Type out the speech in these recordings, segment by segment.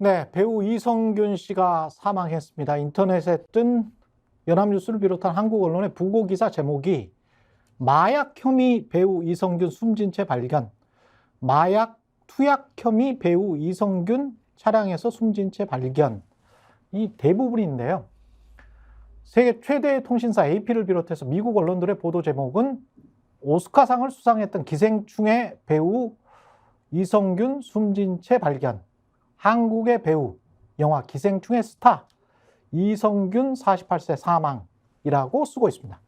네, 배우 이성균 씨가 사망했습니다. 인터넷에 뜬 연합뉴스를 비롯한 한국 언론의 부고 기사 제목이 마약 혐의 배우 이성균 숨진 채 발견, 마약 투약 혐의 배우 이성균 차량에서 숨진 채 발견. 이 대부분인데요. 세계 최대의 통신사 AP를 비롯해서 미국 언론들의 보도 제목은 오스카상을 수상했던 기생충의 배우 이성균 숨진 채 발견, 한국의 배우, 영화 기생충의 스타 이성균 48세 사망이라고 쓰고 있습니다.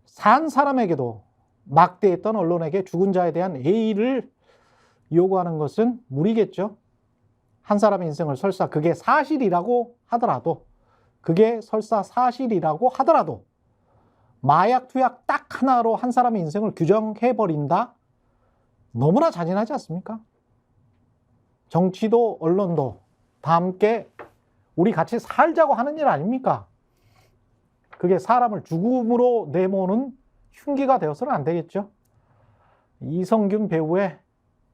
산 사람에게도 막대했던 언론에게 죽은 자에 대한 예의를 요구하는 것은 무리겠죠. 한 사람의 인생을 설사 그게 사실이라고 하더라도, 마약 투약 딱 하나로 한 사람의 인생을 규정해버린다? 너무나 잔인하지 않습니까? 정치도 언론도 다 함께 우리 같이 살자고 하는 일 아닙니까? 그게 사람을 죽음으로 내모는 흉기가 되어서는 안 되겠죠. 이성균 배우의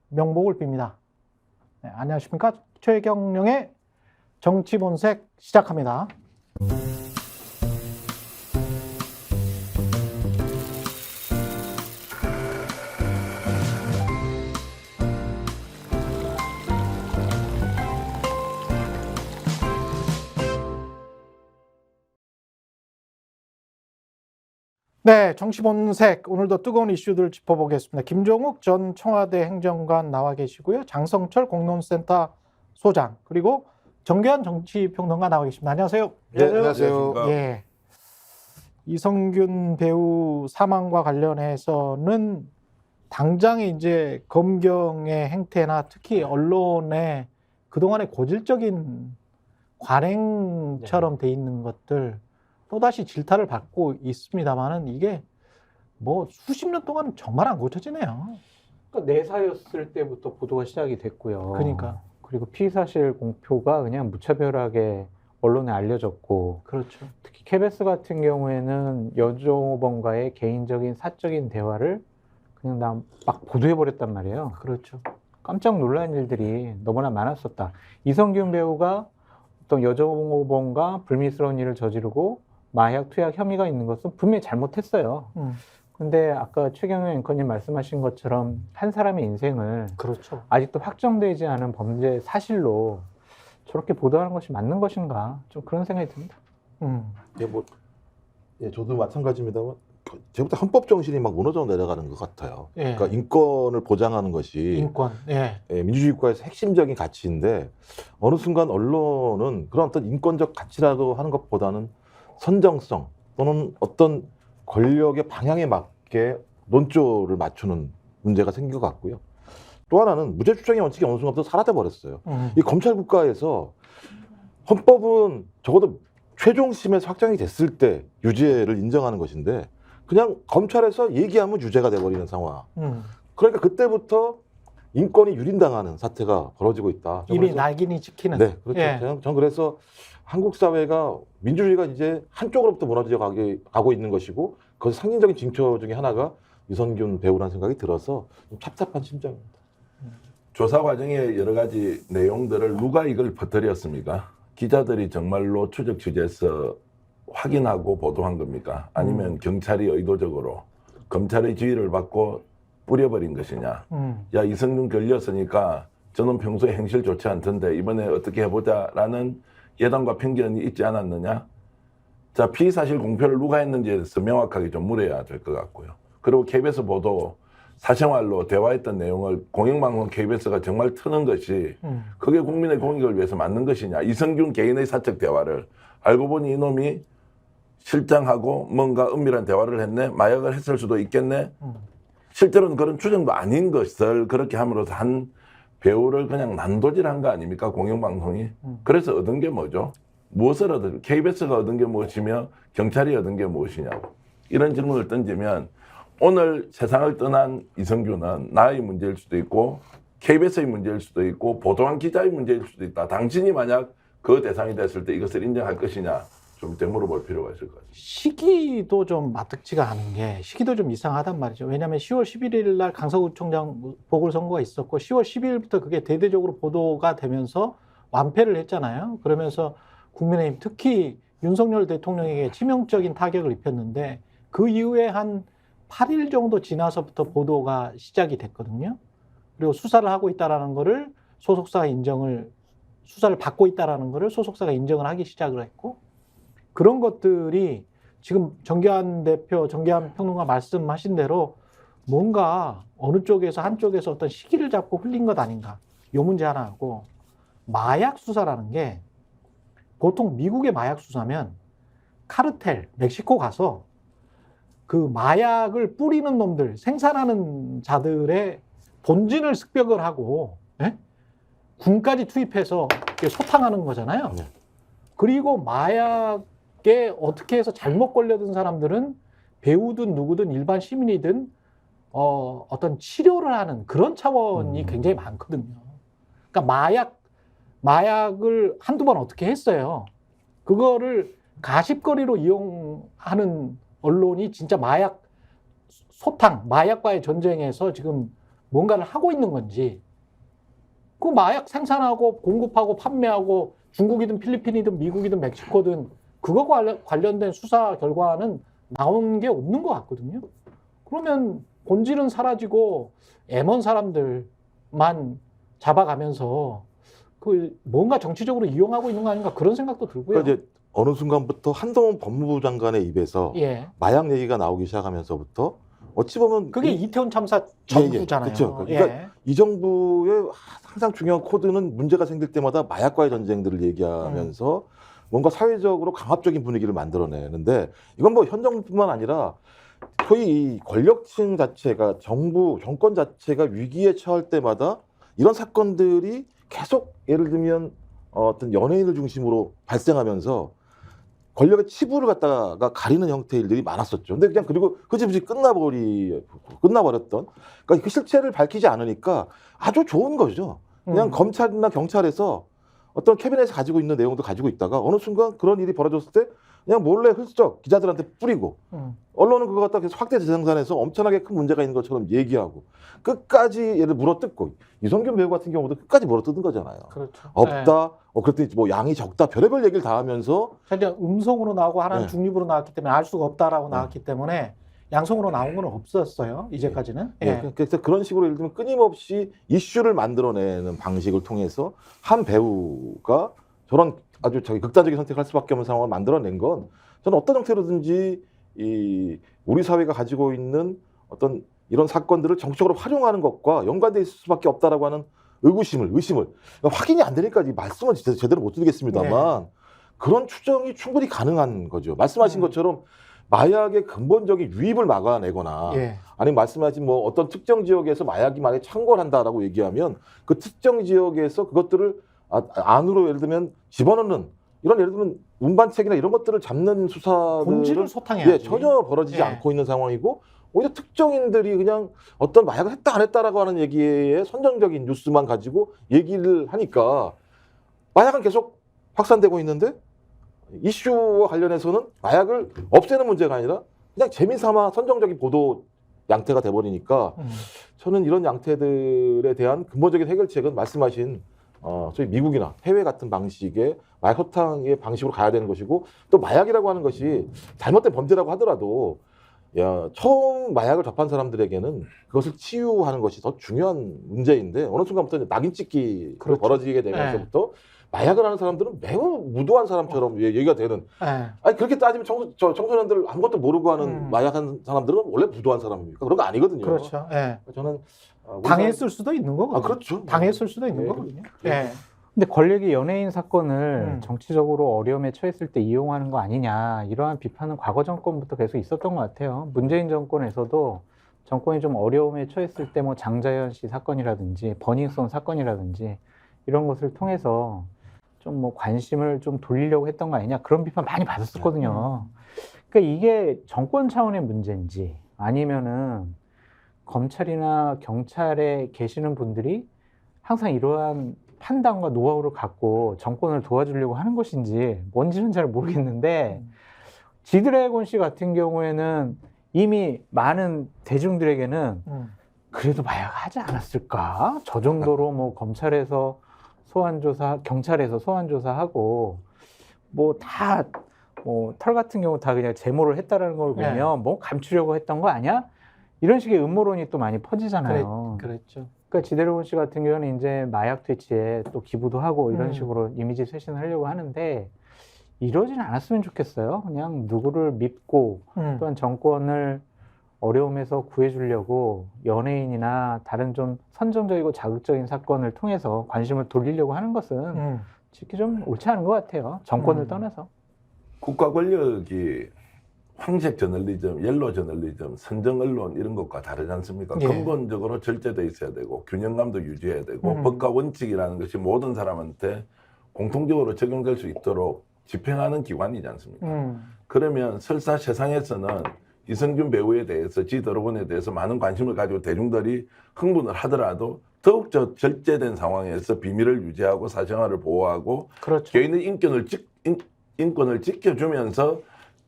명복을 빕니다. 네, 안녕하십니까? 최경영의 정치본색 시작합니다. 네, 정치본색 오늘도 뜨거운 이슈들 짚어보겠습니다. 김종욱 전 청와대 행정관 나와 계시고요. 장성철 공론센터 소장, 그리고 정교한 정치평론가 나와 계십니다. 안녕하세요. 네, 안녕하세요. 예, 이성균 배우 사망과 관련해서는 당장에 이제 검경의 행태나 특히 언론의 그동안의 고질적인 관행처럼 돼 있는 것들 또다시 질타를 받고 있습니다만은 이게 뭐 수십 년 동안 정말 안 고쳐지네요. 그러니까 내사였을 때부터 보도가 시작이 됐고요. 그러니까. 그리고 피의사실 공표가 그냥 무차별하게 언론에 알려졌고, 그렇죠. 특히 KBS 같은 경우에는 여종업원과의 개인적인 사적인 대화를 그냥 막 보도해버렸단 말이에요. 그렇죠. 깜짝 놀란 일들이 너무나 많았었다. 이성균 배우가 어떤 여종업원과 불미스러운 일을 저지르고 마약 투약 혐의가 있는 것은 분명히 잘못했어요. 근데 아까 최경영 앵커님 말씀하신 것처럼 한 사람의 인생을 그렇죠. 아직도 확정되지 않은 범죄 사실로 저렇게 보도하는 것이 맞는 것인가, 좀 그런 생각이 듭니다. 저도 마찬가지입니다만 제부터 헌법 정신이 막 무너져 내려가는 것 같아요. 예. 그러니까 인권을 보장하는 것이 인권. 예. 민주주의 국가에서 핵심적인 가치인데 어느 순간 언론은 그런 어떤 인권적 가치라고 하는 것보다는 선정성 또는 어떤 권력의 방향에 맞게 논조를 맞추는 문제가 생긴 것 같고요. 또 하나는 무죄 추정의 원칙이 어느 순간부터 사라져 버렸어요. 이 검찰 국가에서 헌법은 적어도 최종심에서 확정이 됐을 때 유죄를 인정하는 것인데 그냥 검찰에서 얘기하면 유죄가 돼버리는 상황. 그러니까 그때부터 인권이 유린당하는 사태가 벌어지고 있다. 이미 날개니 지키는. 네, 그렇죠. 예. 전 그래서 한국 사회가 민주주의가 이제 한쪽으로부터 무너져 가고 있는 것이고 그 상징적인 징표 중에 하나가 이성균 배우라는 생각이 들어서 좀 찹찹한 심정입니다. 조사 과정의 여러 가지 내용들을 누가 이걸 퍼뜨렸습니까? 기자들이 정말로 추적 취재해서 확인하고 보도한 겁니까? 아니면 경찰이 의도적으로 검찰의 지휘를 받고 뿌려버린 것이냐? 야, 이성균 걸렸으니까 저는 평소에 행실 좋지 않던데 이번에 어떻게 해보자라는 예단과 편견이 있지 않았느냐? 자, 피의사실 공표를 누가 했는지에 대해서 명확하게 좀 물어야 될 것 같고요. 그리고 KBS 보도 사생활로 대화했던 내용을 공영방송 KBS가 정말 트는 것이 그게 국민의 공익을 위해서 맞는 것이냐. 이성균 개인의 사적 대화를 알고 보니 이놈이 실장하고 뭔가 은밀한 대화를 했네. 마약을 했을 수도 있겠네. 실제로는 그런 추정도 아닌 것을 그렇게 함으로써 한 배우를 그냥 난도질한 거 아닙니까? 공영방송이. 그래서 얻은 게 뭐죠? 무엇을 얻은, KBS가 얻은 게 무엇이며 경찰이 얻은 게 무엇이냐고. 이런 질문을 던지면 오늘 세상을 떠난 이성균은 나의 문제일 수도 있고 KBS의 문제일 수도 있고 보도한 기자의 문제일 수도 있다. 당신이 만약 그 대상이 됐을 때 이것을 인정할 것이냐. 좀 되물어볼 필요가 있을 것 같습니다. 시기도 좀 마뜩지가 않은 게 시기도 좀 이상하단 말이죠. 왜냐하면 10월 11일 날 강서구청장 보궐선거가 있었고 10월 12일부터 그게 대대적으로 보도가 되면서 완패를 했잖아요. 그러면서 국민의힘 특히 윤석열 대통령에게 치명적인 타격을 입혔는데 그 이후에 한 8일 정도 지나서부터 보도가 시작이 됐거든요. 그리고 수사를 하고 있다라는 거를 소속사가 수사를 받고 있다라는 거를 소속사가 인정을 하기 시작을 했고 그런 것들이 지금 정계한 대표, 정계한 평론가 말씀하신 대로 뭔가 어느 쪽에서 한쪽에서 어떤 시기를 잡고 흘린 것 아닌가. 요 문제 하나 하고 마약 수사라는 게 보통 미국의 마약 수사면 카르텔, 멕시코 가서 그 마약을 뿌리는 놈들, 생산하는 자들의 본진을 습격을 하고 예? 군까지 투입해서 소탕하는 거잖아요. 네. 그리고 마약에 어떻게 해서 잘못 걸려든 사람들은 배우든 누구든 일반 시민이든 어떤 치료를 하는 그런 차원이 굉장히 많거든요. 그러니까 마약을 한두 번 어떻게 했어요. 그거를 가십거리로 이용하는 언론이 진짜 마약과의 전쟁에서 지금 뭔가를 하고 있는 건지, 그 마약 생산하고 공급하고 판매하고 중국이든 필리핀이든 미국이든 멕시코든 그거 관련된 수사 결과는 나온 게 없는 것 같거든요. 그러면 본질은 사라지고 M1 사람들만 잡아가면서 그 뭔가 정치적으로 이용하고 있는 거 아닌가 그런 생각도 들고요. 그러니까 이제 어느 순간부터 한동훈 법무부 장관의 입에서 예. 마약 얘기가 나오기 시작하면서부터 어찌 보면 그게 이태원 참사 전후잖아요. 그렇죠. 그러니까 예. 이 정부의 항상 중요한 코드는 문제가 생길 때마다 마약과의 전쟁들을 얘기하면서 뭔가 사회적으로 강압적인 분위기를 만들어내는데 이건 뭐 현 정부뿐만 아니라 소위 이 권력층 자체가 정권 자체가 위기에 처할 때마다 이런 사건들이 계속 예를 들면 어떤 연예인을 중심으로 발생하면서 권력의 치부를 갖다가 가리는 형태의 일들이 많았었죠. 근데 그냥 그리고 흐지부지 끝나버렸던. 그러니까 그 실체를 밝히지 않으니까 아주 좋은 거죠. 그냥 검찰이나 경찰에서 어떤 캐비넷에 가지고 있는 내용도 가지고 있다가 어느 순간 그런 일이 벌어졌을 때 그냥 몰래 훌쩍 기자들한테 뿌리고 언론은 그거 갖다 계속 확대 재생산해서 엄청나게 큰 문제가 있는 것처럼 얘기하고 끝까지 얘를 물어뜯고 이성균 배우 같은 경우도 끝까지 물어뜯은 거잖아요. 그렇죠. 없다. 그랬더니 뭐 양이 적다. 별의별 얘기를 다 하면서 그러니까 음성으로 나오고 하나는 네. 중립으로 나왔기 때문에 알 수가 없다라고 나왔기 때문에 양성으로 나온 건 없었어요. 이제까지는. 예. 그래서 그런 식으로 예를 들면 끊임없이 이슈를 만들어내는 방식을 통해서 한 배우가 저런 아주 자기 극단적인 선택할 수밖에 없는 상황을 만들어낸 건 저는 어떤 형태로든지 이 우리 사회가 가지고 있는 어떤 이런 사건들을 정치적으로 활용하는 것과 연관돼 있을 수밖에 없다라고 하는 의심을 확인이 안 되니까 이 말씀을 제대로 못 드리겠습니다만 그런 추정이 충분히 가능한 거죠. 말씀하신 것처럼 마약의 근본적인 유입을 막아내거나 아니면 말씀하신 뭐 어떤 특정 지역에서 마약이 만약에 창궐 한다라고 얘기하면 그 특정 지역에서 그것들을 안으로 예를 들면 집어넣는 이런 예를 들면 운반책이나 이런 것들을 잡는 수사들은 본질을 소탕해야지. 전혀 벌어지지 않고 있는 상황이고 오히려 특정인들이 그냥 어떤 마약을 했다 안 했다라고 하는 얘기에 선정적인 뉴스만 가지고 얘기를 하니까 마약은 계속 확산되고 있는데 이슈와 관련해서는 마약을 없애는 문제가 아니라 그냥 재미삼아 선정적인 보도 양태가 돼버리니까 저는 이런 양태들에 대한 근본적인 해결책은 말씀하신 소위 미국이나 해외 같은 방식의 마약 소탕의 방식으로 가야 되는 것이고 또 마약이라고 하는 것이 잘못된 범죄라고 하더라도 처음 마약을 접한 사람들에게는 그것을 치유하는 것이 더 중요한 문제인데 어느 순간부터 이제 낙인 찍기 그렇죠. 벌어지게 되면서부터 마약을 하는 사람들은 매우 무도한 사람처럼 얘기가 되는. 아니 그렇게 따지면 청소년들 아무것도 모르고 하는 마약한 사람들은 원래 무도한 사람입니까? 그런 거 아니거든요. 그렇죠. 저는 당했을 수도 있는 거거든요. 그렇죠. 당했을 수도 있는 거거든요. 근데 권력이 연예인 사건을 정치적으로 어려움에 처했을 때 이용하는 거 아니냐 이러한 비판은 과거 정권부터 계속 있었던 것 같아요. 문재인 정권에서도 정권이 좀 어려움에 처했을 때 뭐 장자연 씨 사건이라든지 버닝썬 사건이라든지 이런 것을 통해서 좀 뭐 관심을 좀 돌리려고 했던 거 아니냐 그런 비판 많이 받았었거든요. 그러니까 이게 정권 차원의 문제인지 아니면은 검찰이나 경찰에 계시는 분들이 항상 이러한 판단과 노하우를 갖고 정권을 도와주려고 하는 것인지 뭔지는 잘 모르겠는데 지드래곤 씨 같은 경우에는 이미 많은 대중들에게는 그래도 마약하지 않았을까? 저 정도로 뭐 검찰에서 소환조사, 경찰에서 소환조사하고 뭐 다 뭐 털 같은 경우 다 그냥 제모를 했다라는 걸 보면 네. 뭐 감추려고 했던 거 아니야? 이런 식의 음모론이 또 많이 퍼지잖아요. 그랬죠. 그러니까 지드래곤 씨 같은 경우는 이제 마약 퇴치에 또 기부도 하고 이런 음. 식으로 이미지 쇄신을 하려고 하는데 이러진 않았으면 좋겠어요. 그냥 누구를 믿고 또한 정권을 어려움에서 구해주려고 연예인이나 다른 좀 선정적이고 자극적인 사건을 통해서 관심을 돌리려고 하는 것은 특히 좀 옳지 않은 것 같아요. 정권을 떠나서. 국가 권력이 황색 저널리즘, 옐로 저널리즘, 선정 언론 이런 것과 다르지 않습니까? 예. 근본적으로 절제돼 있어야 되고 균형감도 유지해야 되고 법과 원칙이라는 것이 모든 사람한테 공통적으로 적용될 수 있도록 집행하는 기관이지 않습니까? 그러면 설사 세상에서는 이성균 배우에 대해서 지드래곤에 대해서 많은 관심을 가지고 대중들이 흥분을 하더라도 더욱더 절제된 상황에서 비밀을 유지하고 사생활을 보호하고 그렇죠. 개인의 인권을 지켜주면서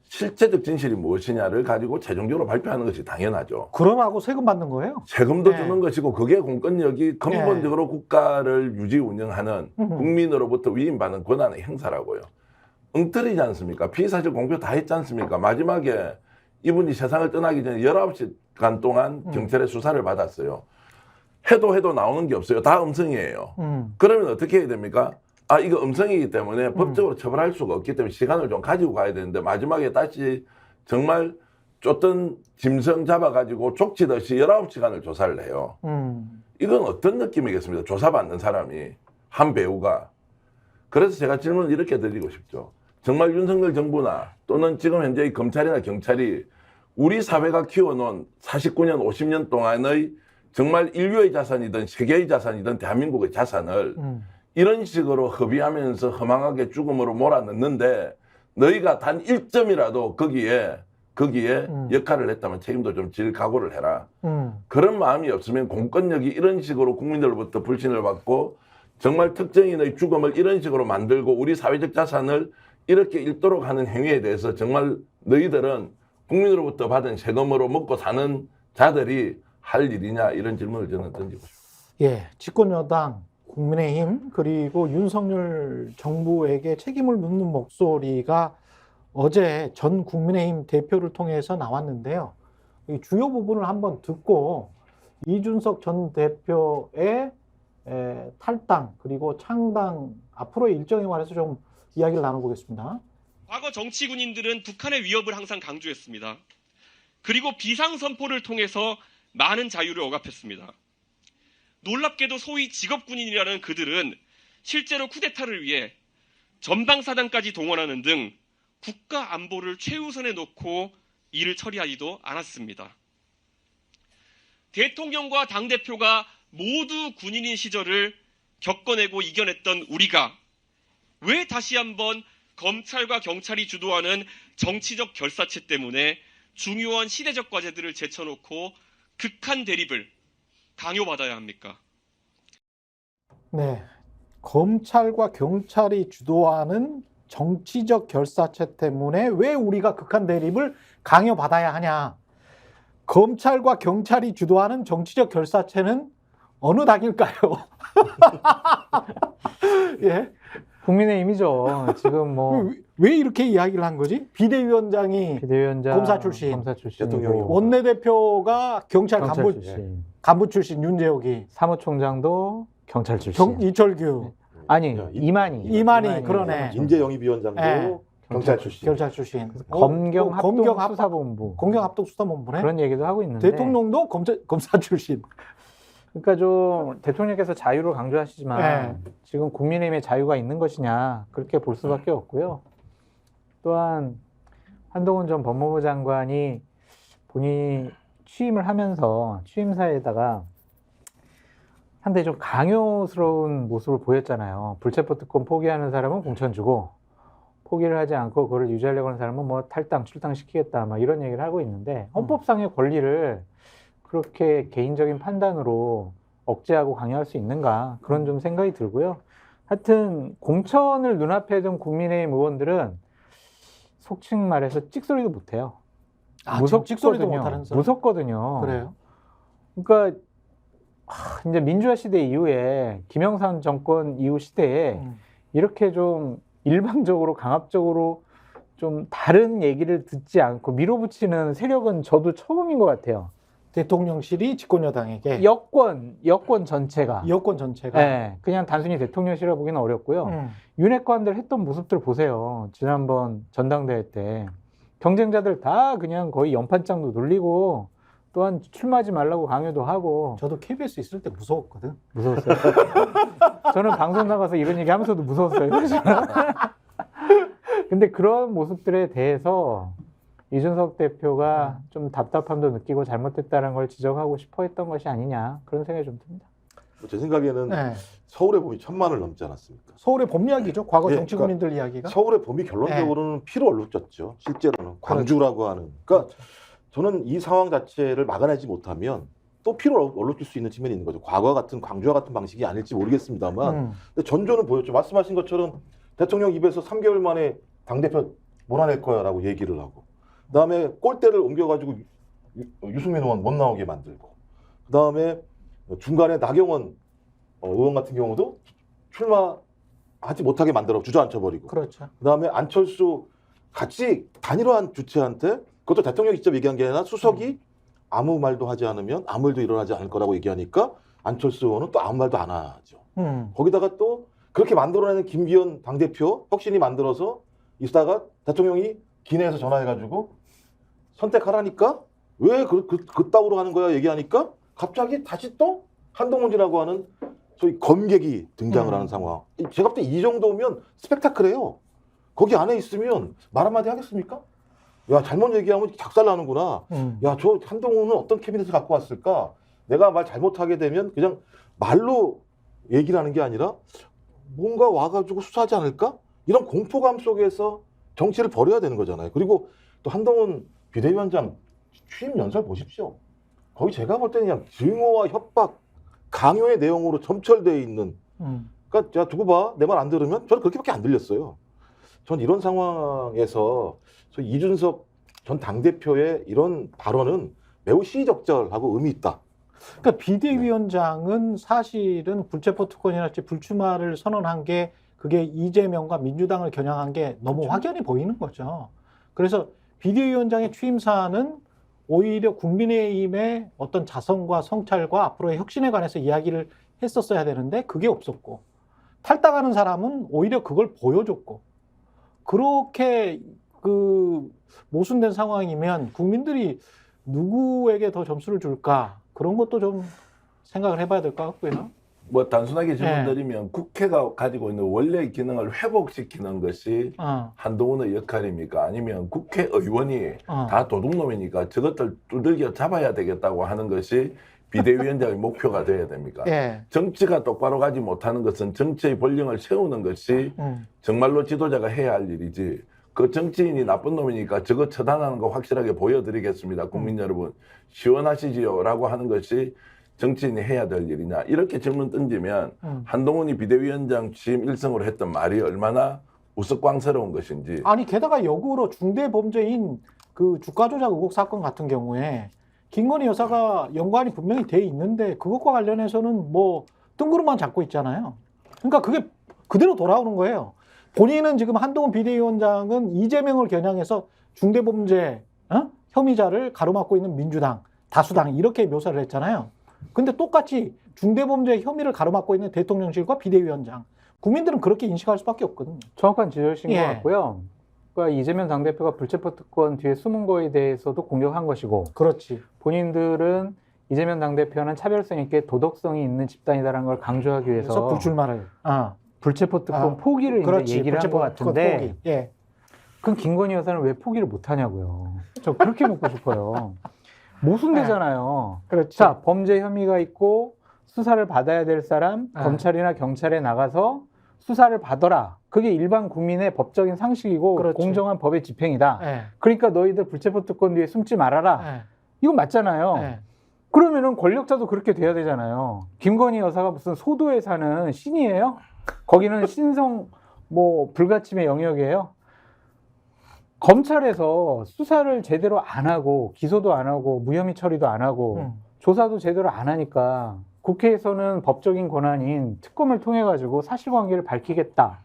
실체적 진실이 무엇이냐를 가지고 최종적으로 발표하는 것이 당연하죠. 그러라고 세금 받는 거예요? 세금도 네. 주는 것이고 그게 공권력이 근본적으로 국가를 유지 운영하는 국민으로부터 위임받는 권한의 행사라고요. 엉터리지 않습니까? 피의사실 공표 다 했지 않습니까? 마지막에 이분이 세상을 떠나기 전에 19시간 동안 경찰의 수사를 받았어요. 해도 나오는 게 없어요. 다 음성이에요. 그러면 어떻게 해야 됩니까? 아, 이거 음성이기 때문에 법적으로 처벌할 수가 없기 때문에 시간을 좀 가지고 가야 되는데 마지막에 다시 정말 쫓던 짐승 잡아가지고 족치듯이 19시간을 조사를 해요. 이건 어떤 느낌이겠습니까? 조사받는 사람이, 한 배우가. 그래서 제가 질문을 이렇게 드리고 싶죠. 정말 윤석열 정부나 또는 지금 현재의 검찰이나 경찰이 우리 사회가 키워놓은 49년, 50년 동안의 정말 인류의 자산이든 세계의 자산이든 대한민국의 자산을 이런 식으로 허비하면서 허망하게 죽음으로 몰아넣는데 너희가 단 1점이라도 거기에 역할을 했다면 책임도 좀 질 각오를 해라. 그런 마음이 없으면 공권력이 이런 식으로 국민들로부터 불신을 받고 정말 특정인의 죽음을 이런 식으로 만들고 우리 사회적 자산을 이렇게 잃도록 하는 행위에 대해서 정말 너희들은 국민으로부터 받은 세금으로 먹고 사는 자들이 할 일이냐 이런 질문을 저는 던지고 싶습니다. 예, 집권여당 국민의힘 그리고 윤석열 정부에게 책임을 묻는 목소리가 어제 전 국민의힘 대표를 통해서 나왔는데요. 이 주요 부분을 한번 듣고 이준석 전 대표의 탈당 그리고 창당 앞으로의 일정에 관해서 좀 이야기를 나눠보겠습니다. 과거 정치 군인들은 북한의 위협을 항상 강조했습니다. 그리고 비상선포를 통해서 많은 자유를 억압했습니다. 놀랍게도 소위 직업군인이라는 그들은 실제로 쿠데타를 위해 전방사단까지 동원하는 등 국가 안보를 최우선에 놓고 일을 처리하지도 않았습니다. 대통령과 당대표가 모두 군인인 시절을 겪어내고 이겨냈던 우리가 왜 다시 한번 검찰과 경찰이 주도하는 정치적 결사체 때문에 중요한 시대적 과제들을 제쳐놓고 극한 대립을 강요받아야 합니까? 네, 검찰과 경찰이 주도하는 정치적 결사체 때문에 왜 우리가 극한 대립을 강요받아야 하냐? 검찰과 경찰이 주도하는 정치적 결사체는 어느 당일까요? 예. 국민의힘이죠. 지금 뭐 왜 이렇게 이야기를 한 거지? 비대위원장이 비대위원장 검사 출신, 대통령이고 원내대표가 경찰 출신, 간부 출신 윤재옥이, 사무총장도 경찰 출신. 이철규, 아니 이만희 그러네. 임재영입 위원장도 네. 경찰 출신. 경찰 출신. 검경합동수사본부 검경합동수사본부네. 그런 얘기도 하고 있는데 대통령도 검사 출신. 그러니까 좀 대통령께서 자유를 강조하시지만 지금 국민의힘의 자유가 있는 것이냐 그렇게 볼 수밖에 없고요. 또한 한동훈 전 법무부 장관이 본인이 취임을 하면서 취임사에다가 상당히 좀 강요스러운 모습을 보였잖아요. 불체포 특권 포기하는 사람은 공천 주고 포기를 하지 않고 그걸 유지하려고 하는 사람은 뭐 탈당, 출당시키겠다 막 이런 얘기를 하고 있는데 헌법상의 권리를 그렇게 개인적인 판단으로 억제하고 강요할 수 있는가 그런 좀 생각이 들고요. 하여튼 공천을 눈앞에 둔 국민의힘 의원들은 속칭 말해서 찍소리도 못해요. 찍소리도 못하는 사람. 무섭거든요. 그래요? 그러니까 이제 민주화 시대 이후에 김영삼 정권 이후 시대에 이렇게 좀 일방적으로 강압적으로 좀 다른 얘기를 듣지 않고 밀어붙이는 세력은 저도 처음인 것 같아요. 대통령실이 집권여당에게 여권 전체가. 여권 전체가. 네, 그냥 단순히 대통령실이라 보기는 어렵고요. 윤핵관들 했던 모습들 보세요. 지난번 전당대회 때 경쟁자들 다 그냥 거의 연판장도 돌리고 또한 출마하지 말라고 강요도 하고. 저도 KBS 있을 때 무서웠거든. 무서웠어요. 저는 방송 나가서 이런 얘기 하면서도 무서웠어요. 근데 그런 모습들에 대해서 이준석 대표가 좀 답답함도 느끼고 잘못됐다는 걸 지적하고 싶어 했던 것이 아니냐 그런 생각이 좀 듭니다. 제 생각에는 네. 서울의 봄이 1000만을 넘지 않았습니까? 서울의 봄 이야기죠. 과거 예, 정치군인들 이야기가. 서울의 봄이 결론적으로는 피로 얼룩졌죠. 실제로는 광주라고 하는. 그러니까 저는 이 상황 자체를 막아내지 못하면 또 피로 얼룩질 수 있는 측면이 있는 거죠. 과거와 같은 광주와 같은 방식이 아닐지 모르겠습니다만 근데 전조는 보였죠. 말씀하신 것처럼 대통령 입에서 3개월 만에 당대표 몰아낼 거야라고 얘기를 하고 그다음에 꼴대를 옮겨가지고 유승민 의원 못 나오게 만들고 그다음에 중간에 나경원 의원 같은 경우도 출마하지 못하게 만들어 주저앉혀버리고 그렇죠. 그다음에 안철수 같이 단일화한 주체한테 그것도 대통령이 직접 얘기한 게 아니라 수석이 아무 말도 하지 않으면 아무 일도 일어나지 않을 거라고 얘기하니까 안철수 의원은 또 아무 말도 안 하죠. 거기다가 또 그렇게 만들어내는 김기현 당대표 혁신이 만들어서 있다가 대통령이 기내에서 전화해가지고 선택하라니까 왜 그따구로 하는 거야 얘기하니까 갑자기 다시 또 한동훈이라고 하는 소위 검객이 등장을 하는 상황. 제가 볼 때 이 정도면 스펙타클해요. 거기 안에 있으면 말 한마디 하겠습니까? 야 잘못 얘기하면 작살나는구나. 야 저 한동훈은 어떤 캐비넷을 갖고 왔을까? 내가 말 잘못하게 되면 그냥 말로 얘기를 하는 게 아니라 뭔가 와가지고 수사하지 않을까? 이런 공포감 속에서 정치를 벌여야 되는 거잖아요. 그리고 또 한동훈 비대위원장 취임 연설 보십시오. 거기 제가 볼 때는 그냥 증오와 협박, 강요의 내용으로 점철되어 있는. 그러니까 야 두고 봐. 내 말 안 들으면 저는 그렇게밖에 안 들렸어요. 전 이런 상황에서 이준석 전 당대표의 이런 발언은 매우 시의적절하고 의미 있다. 그러니까 비대위원장은 사실은 불체포 특권이랄지 불출마를 선언한 게 그게 이재명과 민주당을 겨냥한 게 너무 그렇죠. 확연히 보이는 거죠. 그래서 비대위원장의 취임 사안은 오히려 국민의힘의 어떤 자성과 성찰과 앞으로의 혁신에 관해서 이야기를 했었어야 되는데 그게 없었고 탈당하는 사람은 오히려 그걸 보여줬고 그렇게 그 모순된 상황이면 국민들이 누구에게 더 점수를 줄까 그런 것도 좀 생각을 해봐야 될 것 같고요. 뭐 단순하게 질문드리면 국회가 가지고 있는 원래의 기능을 회복시키는 것이 한동훈의 역할입니까? 아니면 국회의원이 다 도둑놈이니까 저것들 두들겨 잡아야 되겠다고 하는 것이 비대위원장의 목표가 돼야 됩니까? 정치가 똑바로 가지 못하는 것은 정치의 본령을 세우는 것이 정말로 지도자가 해야 할 일이지 그 정치인이 나쁜 놈이니까 저거 처단하는 거 확실하게 보여드리겠습니다. 국민 여러분 시원하시지요? 라고 하는 것이 정치인이 해야 될 일이냐 이렇게 질문 던지면 한동훈이 비대위원장 취임 일성으로 했던 말이 얼마나 우스꽝스러운 것인지. 아니 게다가 역으로 중대범죄인 그 주가조작 의혹 사건 같은 경우에 김건희 여사가 연관이 분명히 돼 있는데 그것과 관련해서는 뭐 뜬구름만 잡고 있잖아요. 그러니까 그게 그대로 돌아오는 거예요. 본인은 지금 한동훈 비대위원장은 이재명을 겨냥해서 중대범죄 혐의자를 가로막고 있는 민주당 다수당 이렇게 묘사를 했잖아요. 근데 똑같이 중대범죄 혐의를 가로막고 있는 대통령실과 비대위원장 국민들은 그렇게 인식할 수밖에 없거든요. 정확한 지적이신 것 같고요. 그러니까 이재명 당대표가 불체포 특권 뒤에 숨은 거에 대해서도 공격한 것이고 그렇지. 본인들은 이재명 당대표는 차별성 있게 도덕성이 있는 집단이다라는 걸 강조하기 위해서 그래서 불출마를 불체포 특권 포기를 이제 얘기를 한 것 같은데 그럼 김건희 여사는 왜 포기를 못하냐고요. 저 그렇게 묻고 싶어요. 모순되잖아요. 그렇죠. 자, 범죄 혐의가 있고 수사를 받아야 될 사람 검찰이나 경찰에 나가서 수사를 받아라. 그게 일반 국민의 법적인 상식이고 그렇지. 공정한 법의 집행이다. 그러니까 너희들 불체포 특권 뒤에 숨지 말아라. 이거 맞잖아요. 그러면은 권력자도 그렇게 돼야 되잖아요. 김건희 여사가 무슨 소도에 사는 신이에요? 거기는 신성 뭐 불가침의 영역이에요. 검찰에서 수사를 제대로 안 하고 기소도 안 하고 무혐의 처리도 안 하고 조사도 제대로 안 하니까 국회에서는 법적인 권한인 특검을 통해 가지고 사실관계를 밝히겠다.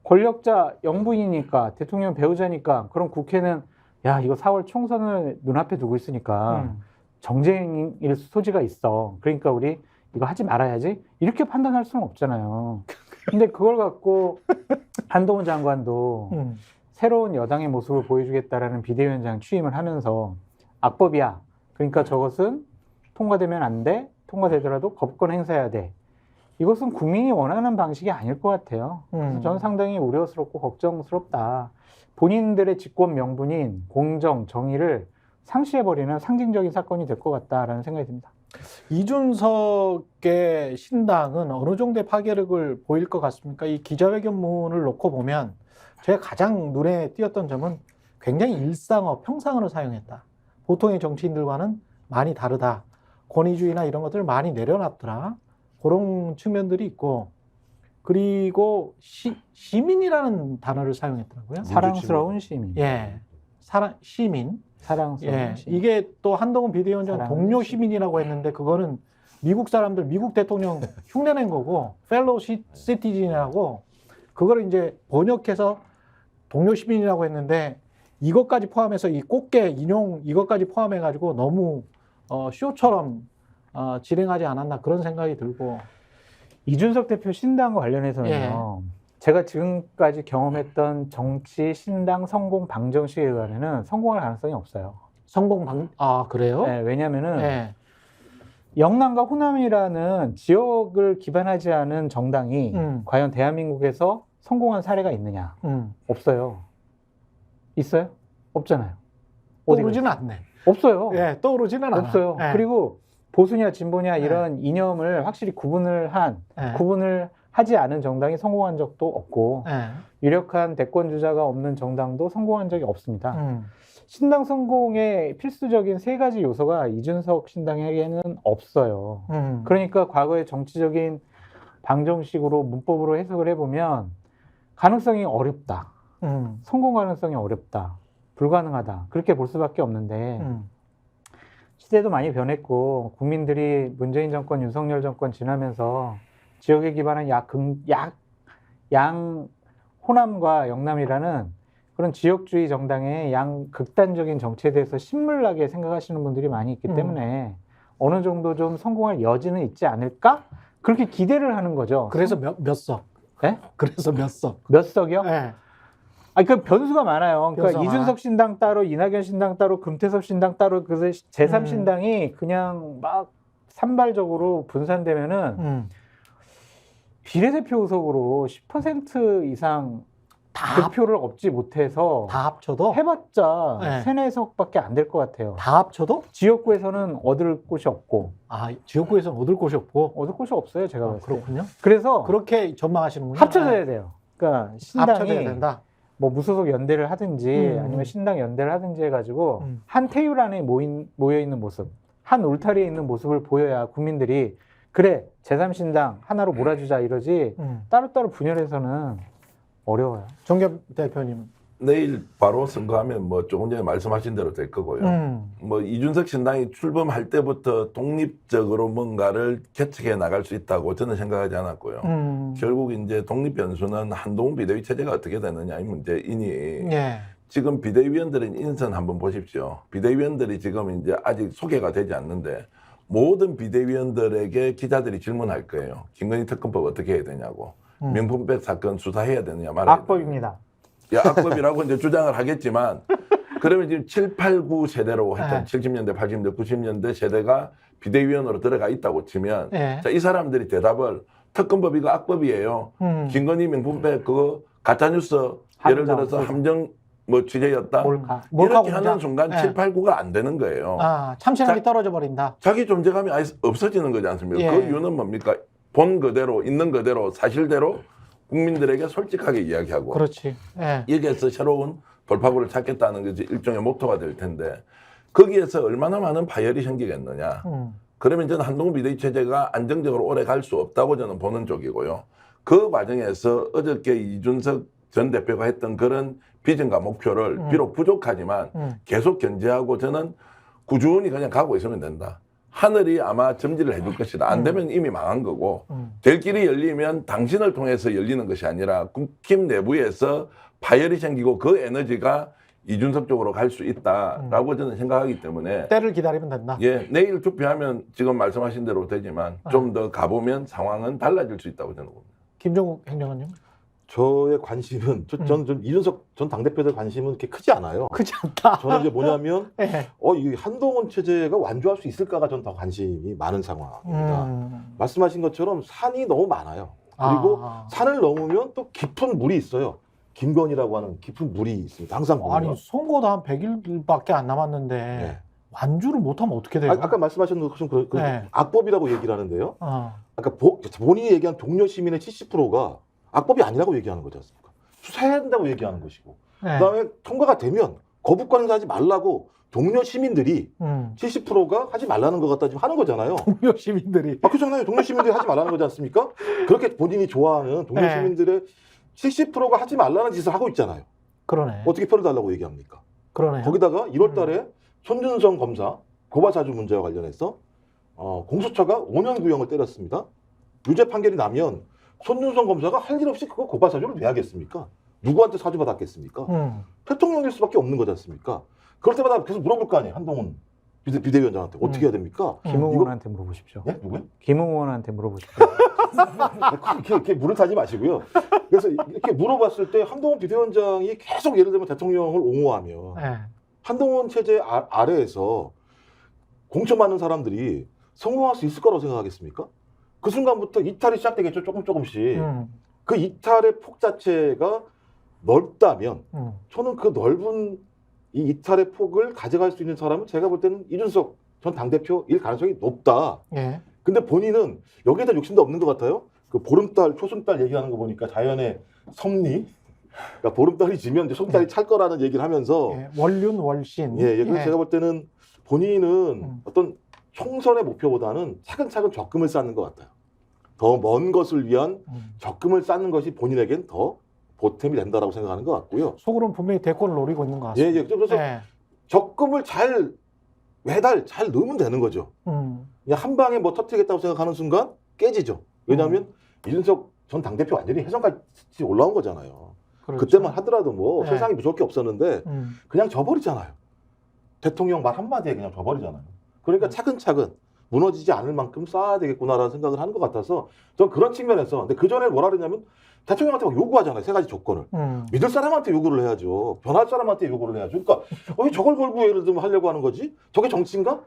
권력자 영부인이니까 대통령 배우자니까 그럼 국회는 야 이거 4월 총선을 눈앞에 두고 있으니까 정쟁일 소지가 있어. 그러니까 우리 이거 하지 말아야지. 이렇게 판단할 수는 없잖아요. 근데 그걸 갖고 한동훈 장관도 새로운 여당의 모습을 보여주겠다라는 비대위원장 취임을 하면서 악법이야. 그러니까 저것은 통과되면 안 돼. 통과되더라도 거부권 행사해야 돼. 이것은 국민이 원하는 방식이 아닐 것 같아요. 그래서 저는 상당히 우려스럽고 걱정스럽다. 본인들의 직권 명분인 공정, 정의를 상실해버리는 상징적인 사건이 될 것 같다라는 생각이 듭니다. 이준석의 신당은 어느 정도의 파괴력을 보일 것 같습니까? 이 기자회견문을 놓고 보면 제가 가장 눈에 띄었던 점은 굉장히 일상어, 평상어를 사용했다. 보통의 정치인들과는 많이 다르다. 권위주의나 이런 것들을 많이 내려놨더라. 그런 측면들이 있고, 그리고 시민이라는 단어를 사용했더라고요. 사랑스러운 시민. 예, 시민. 사랑스러운 예, 시민. 이게 또 한동훈 비대위원장 사랑하는 동료 시민이라고 했는데 그거는 미국 사람들, 미국 대통령 흉내낸 거고, 펠로우 시티즌이라고 그거를 이제 번역해서 동료 시민이라고 했는데 이것까지 포함해서 이 꽃게 인용 이것까지 포함해가지고 너무 쇼처럼 진행하지 않았나 그런 생각이 들고. 이준석 대표 신당과 관련해서는요. 예. 제가 지금까지 경험했던 정치 신당 성공 방정식에 관해서는 성공할 가능성이 없어요. 그래요? 네, 왜냐하면은 예. 영남과 호남이라는 지역을 기반하지 않은 정당이 과연 대한민국에서 성공한 사례가 있느냐? 없어요. 있어요? 없잖아요. 떠오르지는 않네. 없어요. 예, 떠오르지는 않아. 없어요. 예. 그리고 보수냐 진보냐 네. 이런 이념을 확실히 구분을 예. 하지 않은 정당이 성공한 적도 없고 예. 유력한 대권 주자가 없는 정당도 성공한 적이 없습니다. 신당 성공의 필수적인 세 가지 요소가 이준석 신당에게는 없어요. 그러니까 과거의 정치적인 방정식으로 문법으로 해석을 해보면 가능성이 어렵다. 성공 가능성이 어렵다. 불가능하다. 그렇게 볼 수밖에 없는데 시대도 많이 변했고 국민들이 문재인 정권, 윤석열 정권 지나면서 지역에 기반한 양 호남과 영남이라는 그런 지역주의 정당의 양 극단적인 정치에 대해서 신물나게 생각하시는 분들이 많이 있기 때문에 어느 정도 좀 성공할 여지는 있지 않을까? 그렇게 기대를 하는 거죠. 그래서 몇 석? 네? 그래서 몇 석? 몇 석이요? 예. 그 변수가 많아요. 그러니까 변수가 이준석 신당 따로, 이낙연 신당 따로, 금태섭 신당 따로, 그래서 제3신당이 그냥 막 산발적으로 분산되면은 비례대표 의석으로 10% 이상 득표를 얻지 못해서 다 합쳐도? 해봤자 네. 3, 4석밖에 안 될 것 같아요. 다 합쳐도? 지역구에서는 얻을 곳이 없고. 지역구에서는 얻을 곳이 없고? 얻을 곳이 없어요, 제가 봤을 때. 그렇군요. 그래서 그렇게 전망하시는군요. 합쳐져야 돼요. 그러니까 합쳐져야 신당이 된다. 뭐 무소속 연대를 하든지 아니면 신당 연대를 하든지 해가지고 한 테이블 안에 모여 있는 모습, 한 울타리에 있는 모습을 보여야 국민들이 그래 제3신당 하나로 몰아주자 이러지 따로따로 분열해서는 어려워요. 정겸 대표님. 내일 바로 선거하면 뭐 조금 전에 말씀하신 대로 될 거고요. 뭐 이준석 신당이 출범할 때부터 독립적으로 뭔가를 개척해 나갈 수 있다고 저는 생각하지 않았고요. 결국 이제 독립 변수는 한동훈 비대위 체제가 어떻게 되느냐 이 문제이니 예. 지금 비대위원들은 인선 한번 보십시오. 비대위원들이 지금 이제 아직 소개가 되지 않는데 모든 비대위원들에게 기자들이 질문할 거예요. 김건희 특검법 어떻게 해야 되냐고. 명품백 사건 수사해야 되느냐 말아야 악법입니다. 악법이라고 이제 주장을 하겠지만 그러면 지금 7, 8, 9 세대로 했던 70년대, 80년대, 90년대 세대가 비대위원으로 들어가 있다고 치면 자, 이 사람들이 대답을 특검법 이거 악법이에요. 김건희 명품백 그거 가짜뉴스 예를 들어서 함정 뭐 취재였다. 이렇게 하는 순간 7, 8, 9가 안 되는 거예요. 참신함이 떨어져 버린다. 자기 존재감이 아예 없어지는 거지 않습니까? 그 이유는 뭡니까? 본 그대로 있는 그대로 사실대로 국민들에게 솔직하게 이야기하고 그렇지. 예. 여기에서 새로운 돌파구를 찾겠다는 것이 일종의 모토가 될 텐데 거기에서 얼마나 많은 파열이 생기겠느냐. 음. 그러면 저는 한동훈 비대위 체제가 안정적으로 오래 갈 수 없다고 저는 보는 쪽이고요. 그 과정에서 어저께 이준석 전 대표가 했던 그런 비전과 목표를 비록 부족하지만 계속 견제하고 저는 꾸준히 그냥 가고 있으면 된다. 하늘이 아마 점지를 해줄 것이다. 안 되면 이미 망한 거고 될 길이 열리면 당신을 통해서 열리는 것이 아니라 국힘 내부에서 파열이 생기고 그 에너지가 이준석 쪽으로 갈 수 있다라고 저는 생각하기 때문에 때를 기다리면 된다. 예, 내일 투표하면 지금 말씀하신 대로 되지만 좀 더 가보면 상황은 달라질 수 있다고 저는 봅니다. 김종국 행정관님? 저의 관심은 저는 좀 이준석 전 당대표의 관심은 그렇게 크지 않아요. 크지 않다. 저는 이제 뭐냐면 예. 이 한동훈 체제가 완주할 수 있을까가 전 더 관심이 많은 상황입니다. 말씀하신 것처럼 산이 너무 많아요. 그리고 산을 넘으면 또 깊은 물이 있어요. 김건희라고 하는 깊은 물이 있습니다. 항상 보면. 아니 선거도 한 100일밖에 안 남았는데 네. 완주를 못하면 어떻게 돼요? 아까 말씀하신 것처럼 그 네. 악법이라고 얘기를 하는데요. 어. 아까 본인이 얘기한 동료 시민의 70%가 악법이 아니라고 얘기하는 거지 않습니까? 수사해야 된다고 얘기하는 것이고 네. 그다음에 통과가 되면 거부권 행사하지 말라고 동료 시민들이 70%가 하지 말라는 것 갖다 지금 하는 거잖아요. 동료 시민들이. 그렇잖아요. 동료 시민들이 하지 말라는 거지 않습니까? 그렇게 본인이 좋아하는 동료 네. 시민들의 70%가 하지 말라는 짓을 하고 있잖아요. 그러네. 어떻게 표를 달라고 얘기합니까? 그러네. 거기다가 1월 달에 손준성 검사 고발사주 문제와 관련해서 공수처가 5년 구형을 때렸습니다. 유죄 판결이 나면 손준성 검사가 할 일 없이 그거 고발사주를 왜 하겠습니까? 누구한테 사주 받았겠습니까? 대통령일 수밖에 없는 거지 않습니까? 그럴 때마다 계속 물어볼 거 아니에요. 한동훈 비대위원장한테 어떻게 해야 됩니까? 김웅원한테 물어보십시오. 네? 누구요? 김웅원한테 물어보십시오. 이렇게 물을 타지 마시고요. 그래서 이렇게 물어봤을 때 한동훈 비대위원장이 계속 예를 들면 대통령을 옹호하면 네. 한동훈 체제 아래에서 공천받는 사람들이 성공할 수 있을 거라고 생각하겠습니까? 그 순간부터 이탈이 시작되겠죠. 조금씩. 그 이탈의 폭 자체가 넓다면 저는 그 넓은 이 이탈의 폭을 가져갈 수 있는 사람은 제가 볼 때는 이준석 전 당대표일 가능성이 높다. 예. 근데 본인은 여기에 대한 욕심도 없는 것 같아요. 그 보름달, 초승달 얘기하는 거 보니까 자연의 섭리. 그러니까 보름달이 지면 이제 솜달이 찰 거라는 얘기를 하면서 예. 월륜 월신. 그래서 제가 볼 때는 본인은 어떤 총선의 목표보다는 차근차근 적금을 쌓는 것 같아요. 더 먼 것을 위한 적금을 쌓는 것이 본인에겐 더 보탬이 된다라고 생각하는 것 같고요. 속으로는 분명히 대권을 노리고 있는 것 예, 같습니다. 예. 그래서 예. 적금을 매달 잘 넣으면 되는 거죠. 그냥 한 방에 뭐 터뜨리겠다고 생각하는 순간 깨지죠. 왜냐하면 이준석 전 당대표 완전히 해성같이 올라온 거잖아요. 그렇죠. 그때만 하더라도 뭐 네. 세상이 무서울 게 없었는데 그냥 져버리잖아요. 대통령 말 한마디에 그냥 져버리잖아요. 그러니까 차근차근 무너지지 않을 만큼 쌓아야 되겠구나라는 생각을 하는 것 같아서 전 그런 측면에서 근데 그 전에 뭐라 그러냐면 대통령한테 막 요구하잖아요. 3가지 조건을. 믿을 사람한테 요구를 해야죠. 변할 사람한테 요구를 해야죠. 그러니까 왜 저걸 걸고 예를 들면 하려고 하는 거지? 저게 정치인가?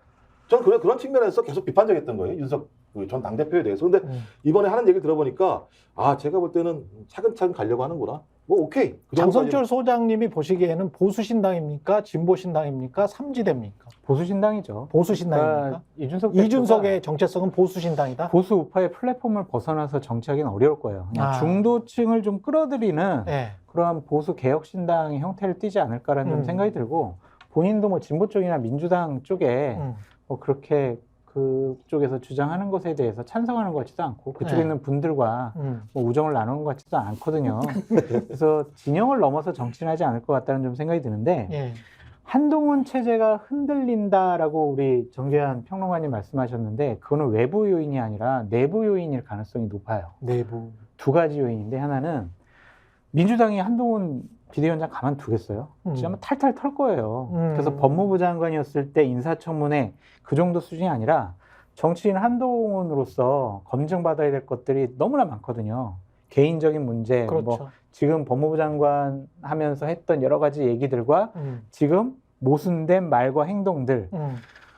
저는 그런 측면에서 계속 비판적이었던 거예요. 윤석 전 당대표에 대해서. 근데 이번에 하는 얘기를 들어보니까 제가 볼 때는 차근차근 가려고 하는구나. 뭐 오케이. 그 장성철 소장님이 보시기에는 보수신당입니까? 진보신당입니까? 삼지대입니까? 보수신당이죠. 보수신당입니까? 그러니까 이준석의 정체성은 보수신당이다? 보수 우파의 플랫폼을 벗어나서 정치하기는 어려울 거예요. 그냥 중도층을 좀 끌어들이는 네. 그러한 보수 개혁신당의 형태를 띠지 않을까라는 좀 생각이 들고 본인도 뭐 진보 쪽이나 민주당 쪽에 뭐 그렇게 그쪽에서 주장하는 것에 대해서 찬성하는 것 같지도 않고 그쪽에 네. 있는 분들과 뭐 우정을 나누는 것 같지도 않거든요. 그래서 진영을 넘어서 정치는 하지 않을 것 같다는 좀 생각이 드는데 예. 한동훈 체제가 흔들린다라고 우리 정재환 평론가님 말씀하셨는데 그거는 외부 요인이 아니라 내부 요인일 가능성이 높아요. 내부. 2가지 요인인데 하나는 민주당이 한동훈 비대위원장 가만두겠어요? 진짜 아마 탈탈 털 거예요. 그래서 법무부 장관이었을 때 인사청문회 그 정도 수준이 아니라 정치인 한동훈으로서 검증받아야 될 것들이 너무나 많거든요. 개인적인 문제, 그렇죠. 뭐 지금 법무부 장관 하면서 했던 여러 가지 얘기들과 지금 모순된 말과 행동들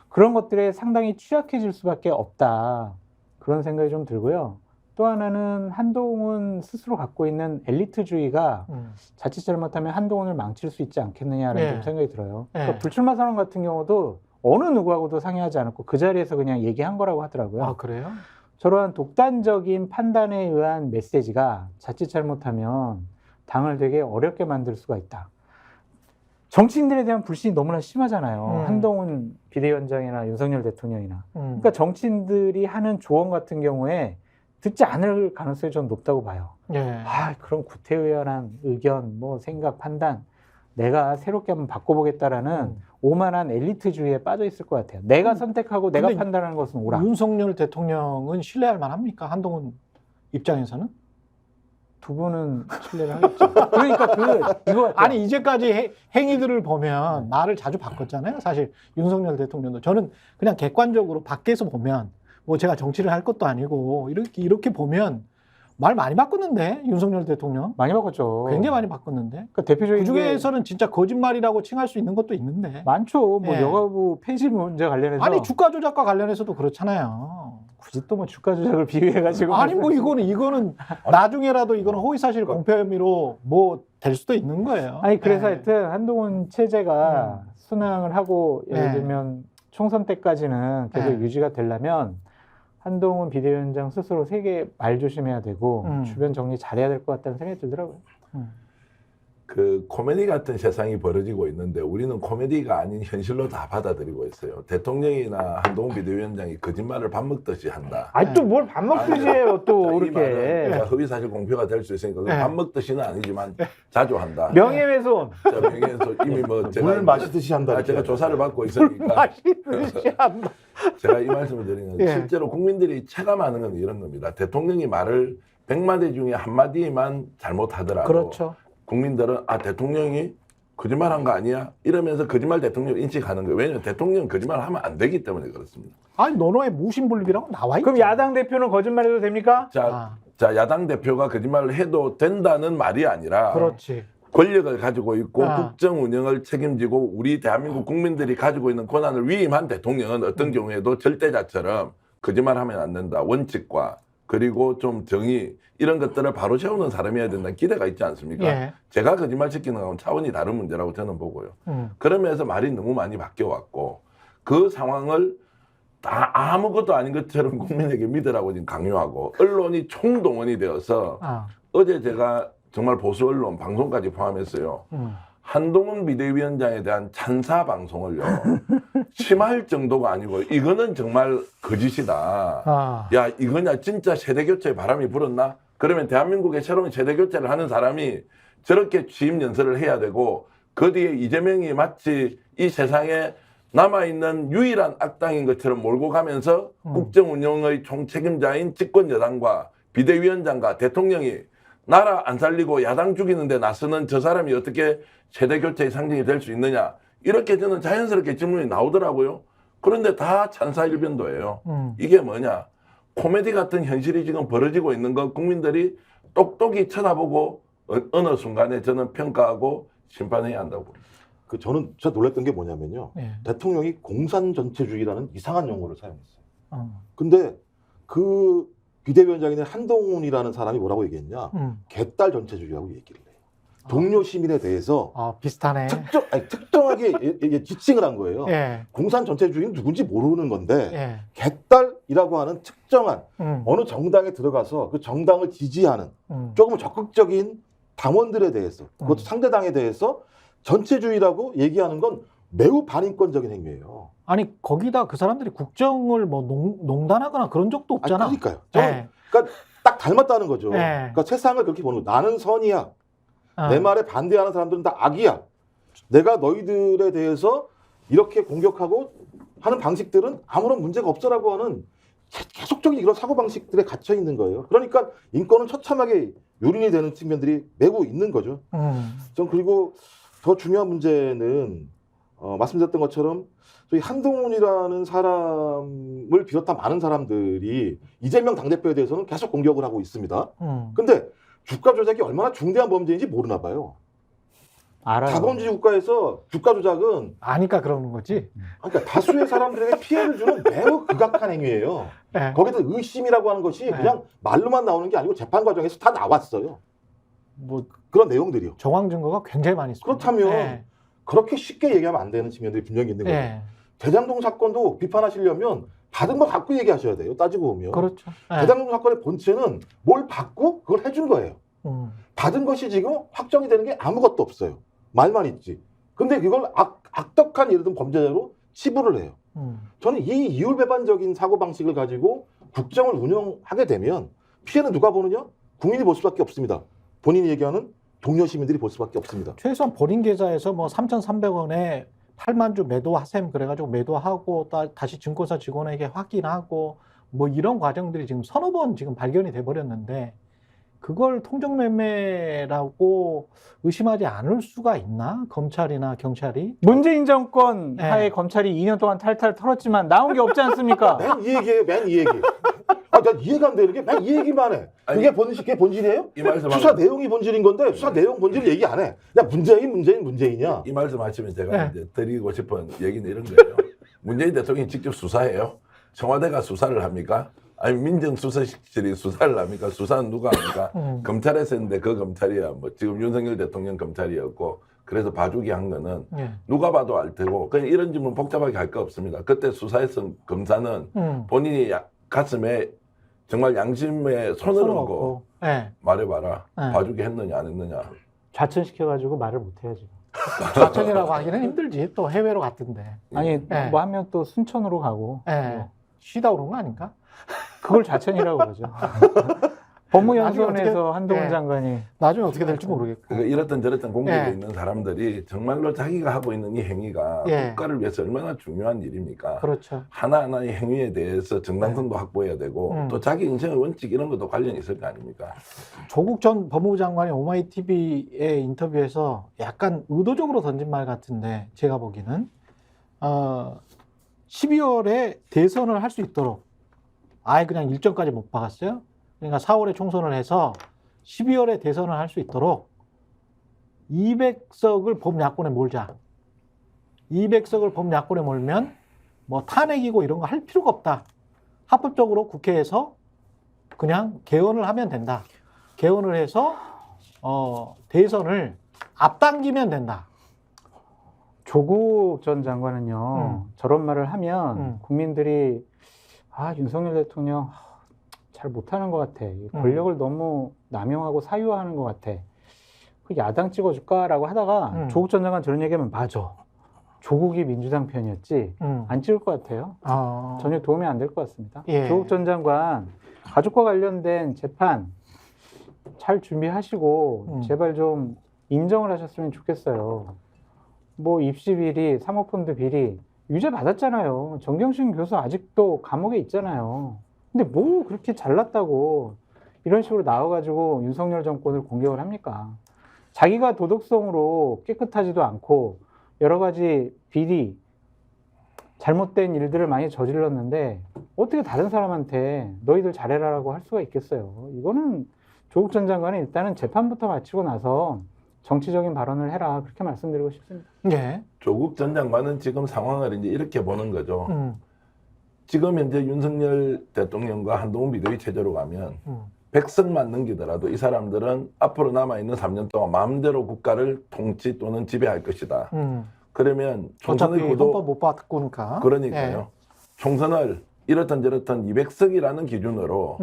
그런 것들에 상당히 취약해질 수밖에 없다. 그런 생각이 좀 들고요. 또 하나는 한동훈 스스로 갖고 있는 엘리트주의가 자칫 잘못하면 한동훈을 망칠 수 있지 않겠느냐라는 네. 좀 생각이 들어요. 네. 그러니까 불출마 선언 같은 경우도 어느 누구하고도 상의하지 않았고 그 자리에서 그냥 얘기한 거라고 하더라고요. 아, 그래요? 저러한 독단적인 판단에 의한 메시지가 자칫 잘못하면 당을 되게 어렵게 만들 수가 있다. 정치인들에 대한 불신이 너무나 심하잖아요. 음. 한동훈 비대위원장이나 윤석열 대통령이나. 음. 그러니까 정치인들이 하는 조언 같은 경우에 듣지 않을 가능성이 좀 높다고 봐요. 예. 아, 그런 구태의연한 의견, 뭐 생각, 판단, 내가 새롭게 한번 바꿔보겠다라는 오만한 엘리트주의에 빠져 있을 것 같아요. 내가 선택하고 내가 근데 판단하는 것은 옳아. 윤석열 대통령은 신뢰할 만합니까? 한동훈 입장에서는? 두 분은 신뢰를 하겠죠. 그러니까 이거 같아요. 아니 이제까지 행위들을 보면 말을 자주 바꿨잖아요. 사실 윤석열 대통령도 저는 그냥 객관적으로 밖에서 보면 뭐 제가 정치를 할 것도 아니고 이렇게 보면 말 많이 바꿨는데 윤석열 대통령 많이 바꿨죠. 굉장히 많이 바꿨는데 그러니까 대표적인 그 중에서는 진짜 거짓말이라고 칭할 수 있는 것도 있는데 많죠. 뭐 예. 여가부 폐지 문제 관련해서 아니 주가 조작과 관련해서도 그렇잖아요. 굳이 또 뭐 주가 조작을 비유해가지고 아니 뭐 이거는 나중에라도 이거는 허위사실 공표 혐의로 뭐 될 수도 있는 거예요. 아니 그래서 네. 하여튼 한동훈 체제가 순항을 하고 예를 네. 들면 총선 때까지는 계속 네. 유지가 되려면 한동훈 비대위원장 스스로 세게 말 조심해야 되고 주변 정리 잘해야 될 것 같다는 생각이 들더라고요. 그 코미디 같은 세상이 벌어지고 있는데 우리는 코미디가 아닌 현실로 다 받아들이고 있어요. 대통령이나 한동훈 비대위원장이 거짓말을 밥 먹듯이 한다. 아니 또 뭘 밥 먹듯이 해요 또 자, 이 말은 이렇게 허위사실 공표가 될 수 있으니까 네. 밥 먹듯이는 아니지만 자주 한다. 명예훼손 자, 명예훼손 이미 뭐 제가 물 마시듯이 한다. 제가 이렇게. 조사를 받고 있으니까 맛있듯이 한다. 제가 이 말씀을 드리는 건 예. 실제로 국민들이 체감하는 건 이런 겁니다. 대통령이 말을 100마디 중에 한마디만 잘못하더라도 그렇죠. 국민들은 아 대통령이 거짓말한 거 아니야? 이러면서 거짓말 대통령 인식하는 거예요. 왜냐하면 대통령 거짓말 하면 안 되기 때문에 그렇습니다. 아니 논어에 무신불립이라고 나와 있죠. 그럼 야당 대표는 거짓말해도 됩니까? 자, 야당 대표가 거짓말을 해도 된다는 말이 아니라 그렇지. 권력을 가지고 있고 아. 국정 운영을 책임지고 우리 대한민국 국민들이 가지고 있는 권한을 위임한 대통령은 어떤 경우에도 절대자처럼 거짓말하면 안 된다. 원칙과 그리고 좀 정의 이런 것들을 바로 세우는 사람이어야 된다는 기대가 있지 않습니까? 예. 제가 거짓말 시키는 건 차원이 다른 문제라고 저는 보고요. 그러면서 말이 너무 많이 바뀌어왔고 그 상황을 다 아무것도 아닌 것처럼 국민에게 믿으라고 지금 강요하고 언론이 총동원이 되어서 어제 제가 정말 보수 언론 방송까지 포함했어요. 한동훈 비대위원장에 대한 찬사 방송을요. 심할 정도가 아니고 이거는 정말 거짓이다. 야 이거냐 진짜 세대교체 바람이 불었나? 그러면 대한민국의 새로운 세대교체를 하는 사람이 저렇게 취임 연설을 해야 되고 그 뒤에 이재명이 마치 이 세상에 남아있는 유일한 악당인 것처럼 몰고 가면서 국정 운영의 총책임자인 집권 여당과 비대위원장과 대통령이 나라 안 살리고 야당 죽이는데 나서는 저 사람이 어떻게 세대교체의 상징이 될 수 있느냐 이렇게 저는 자연스럽게 질문이 나오더라고요. 그런데 다 찬사일변도예요. 이게 뭐냐 코미디 같은 현실이 지금 벌어지고 있는 거 국민들이 똑똑히 쳐다보고 어느 순간에 저는 평가하고 심판해야 한다고 봅니다. 그 저는 진짜 놀랐던 게 뭐냐면요. 예. 대통령이 공산 전체주의라는 이상한 용어를 사용했어요. 근데 그 비대위원장인 한동훈이라는 사람이 뭐라고 얘기했냐? 개딸 전체주의라고 얘기를 해요. 동료 시민에 대해서 비슷하네. 특정하게 지칭을 한 거예요. 예. 공산 전체주의는 누군지 모르는 건데 예. 개딸이라고 하는 특정한 어느 정당에 들어가서 그 정당을 지지하는 조금 적극적인 당원들에 대해서 그것도 상대당에 대해서 전체주의라고 얘기하는 건 매우 반인권적인 행위예요. 아니 거기다 그 사람들이 국정을 뭐 농단하거나 그런 적도 없잖아. 그러니까요. 예. 그러니까 딱 닮았다는 거죠. 예. 그러니까 세상을 그렇게 보는 거. 나는 선이야. 내 말에 반대하는 사람들은 다 악이야. 내가 너희들에 대해서 이렇게 공격하고 하는 방식들은 아무런 문제가 없어라고 하는 계속적인 이런 사고방식들에 갇혀 있는 거예요. 그러니까 인권은 처참하게 유린이 되는 측면들이 매우 있는 거죠. 전 그리고 더 중요한 문제는 말씀드렸던 것처럼 저희 한동훈이라는 사람을 비롯한 많은 사람들이 이재명 당대표에 대해서는 계속 공격을 하고 있습니다. 근데 주가 조작이 얼마나 중대한 범죄인지 모르나 봐요. 알아요. 자본주의 국가에서 주가 조작은 아니까 그러는 거지. 그러니까 다수의 사람들에게 피해를 주는 매우 극악한 행위예요. 예. 거기서 의심이라고 하는 것이 그냥 말로만 나오는 게 아니고 재판 과정에서 다 나왔어요. 뭐 그런 내용들이요. 정황 증거가 굉장히 많이 있습니다. 그렇다면 예. 그렇게 쉽게 얘기하면 안 되는 측면들이 분명히 있는 거예요. 예. 대장동 사건도 비판하시려면 받은 거 갖고 얘기하셔야 돼요. 따지고 보면. 그렇죠. 예. 대장동 사건의 본체는 뭘 받고 그걸 해준 거예요. 받은 것이 지금 확정이 되는 게 아무것도 없어요. 말만 있지. 근데 그걸 악덕한 예를 들면 범죄자로 치부를 해요. 저는 이 이율배반적인 사고방식을 가지고 국정을 운영하게 되면 피해는 누가 보느냐? 국민이 볼 수밖에 없습니다. 본인이 얘기하는 동료 시민들이 볼 수밖에 없습니다. 최소한 본인 계좌에서 뭐 3,300원에 8만 주 매도하셈 그래가지고 매도하고 다시 증권사 직원에게 확인하고 뭐 이런 과정들이 지금 서너 번 지금 발견이 돼 버렸는데 그걸 통정매매라고 의심하지 않을 수가 있나? 검찰이나 경찰이? 문재인 정권 네. 하에 검찰이 2년 동안 탈탈 털었지만 나온 게 없지 않습니까? 맨 이 얘기예요, 맨 이 얘기. 아, 난 이해가 안 되는 게 맨 이 얘기만 해. 그게 그게 본질이에요? 이 말씀 수사 내용이 본질인 건데 수사 내용 본질 얘기 안 해. 야, 문재인이냐? 이 말씀 하시면 제가 네. 이제 드리고 싶은 얘기는 이런 거예요. 문재인 대통령이 직접 수사해요? 청와대가 수사를 합니까? 아니 민정수석실이 수사를 합니까? 수사는 누가 합니까? 검찰에서 했는데 그 검찰이야. 뭐 지금 윤석열 대통령 검찰이었고 그래서 봐주기 한 거는 예. 누가 봐도 알 테고 그냥 이런 질문 복잡하게 할 거 없습니다. 그때 수사했던 검사는 본인이 가슴에 정말 양심에 손을 얹고 예. 말해봐라. 네. 봐주기 했느냐 안 했느냐. 좌천시켜가지고 말을 못해야지. 좌천이라고 하기는 힘들지. 또 해외로 갔던데. 아니 네. 뭐 하면 또 순천으로 가고 예. 뭐 쉬다 오는 거 아닌가? 그걸 좌천이라고 그러죠. 법무연수원에서 한동훈 네. 장관이 나중에 어떻게 될지 모르겠고. 그러니까 이렇든 저렇든 공직에 예. 있는 사람들이 정말로 자기가 하고 있는 이 행위가 예. 국가를 위해서 얼마나 중요한 일입니까? 그렇죠. 하나하나의 행위에 대해서 정당성도 확보해야 되고 또 자기 인생의 원칙 이런 것도 관련이 있을 거 아닙니까? 조국 전 법무부 장관이 오마이TV의 인터뷰에서 약간 의도적으로 던진 말 같은데 제가 보기에는 12월에 대선을 할 수 있도록 아예 그냥 일정까지 못 박았어요. 그러니까 4월에 총선을 해서 12월에 대선을 할 수 있도록 200석을 범야권에 몰자. 200석을 범야권에 몰면 뭐 탄핵이고 이런 거 할 필요가 없다. 합법적으로 국회에서 그냥 개헌을 하면 된다. 개헌을 해서 대선을 앞당기면 된다. 조국 전 장관은요 저런 말을 하면 국민들이 윤석열 대통령 잘 못하는 것 같아. 권력을 너무 남용하고 사유화하는 것 같아. 그 야당 찍어줄까라고 하다가 조국 전 장관 저런 얘기하면 맞아. 조국이 민주당 편이었지 안 찍을 것 같아요. 전혀 도움이 안 될 것 같습니다. 예. 조국 전 장관 가족과 관련된 재판 잘 준비하시고 제발 좀 인정을 하셨으면 좋겠어요. 뭐 입시 비리, 사모펀드 비리 유죄 받았잖아요. 정경심 교수 아직도 감옥에 있잖아요. 근데 뭐 그렇게 잘났다고 이런 식으로 나와가지고 윤석열 정권을 공격을 합니까? 자기가 도덕성으로 깨끗하지도 않고 여러 가지 비리, 잘못된 일들을 많이 저질렀는데 어떻게 다른 사람한테 너희들 잘해라라고 할 수가 있겠어요? 이거는 조국 전 장관이 일단은 재판부터 마치고 나서 정치적인 발언을 해라 그렇게 말씀드리고 싶습니다. 예. 조국 전 장관은 지금 상황을 이제 이렇게 보는 거죠. 지금 현재 윤석열 대통령과 한동훈 비대위 체제로 가면 100석만 넘기더라도 이 사람들은 앞으로 남아있는 3년 동안 마음대로 국가를 통치 또는 지배할 것이다. 그러면 총선의 어차피 헌법 못 바꾸니까. 그러니까요. 예. 총선을 이렇든 저렇든 200석이라는 기준으로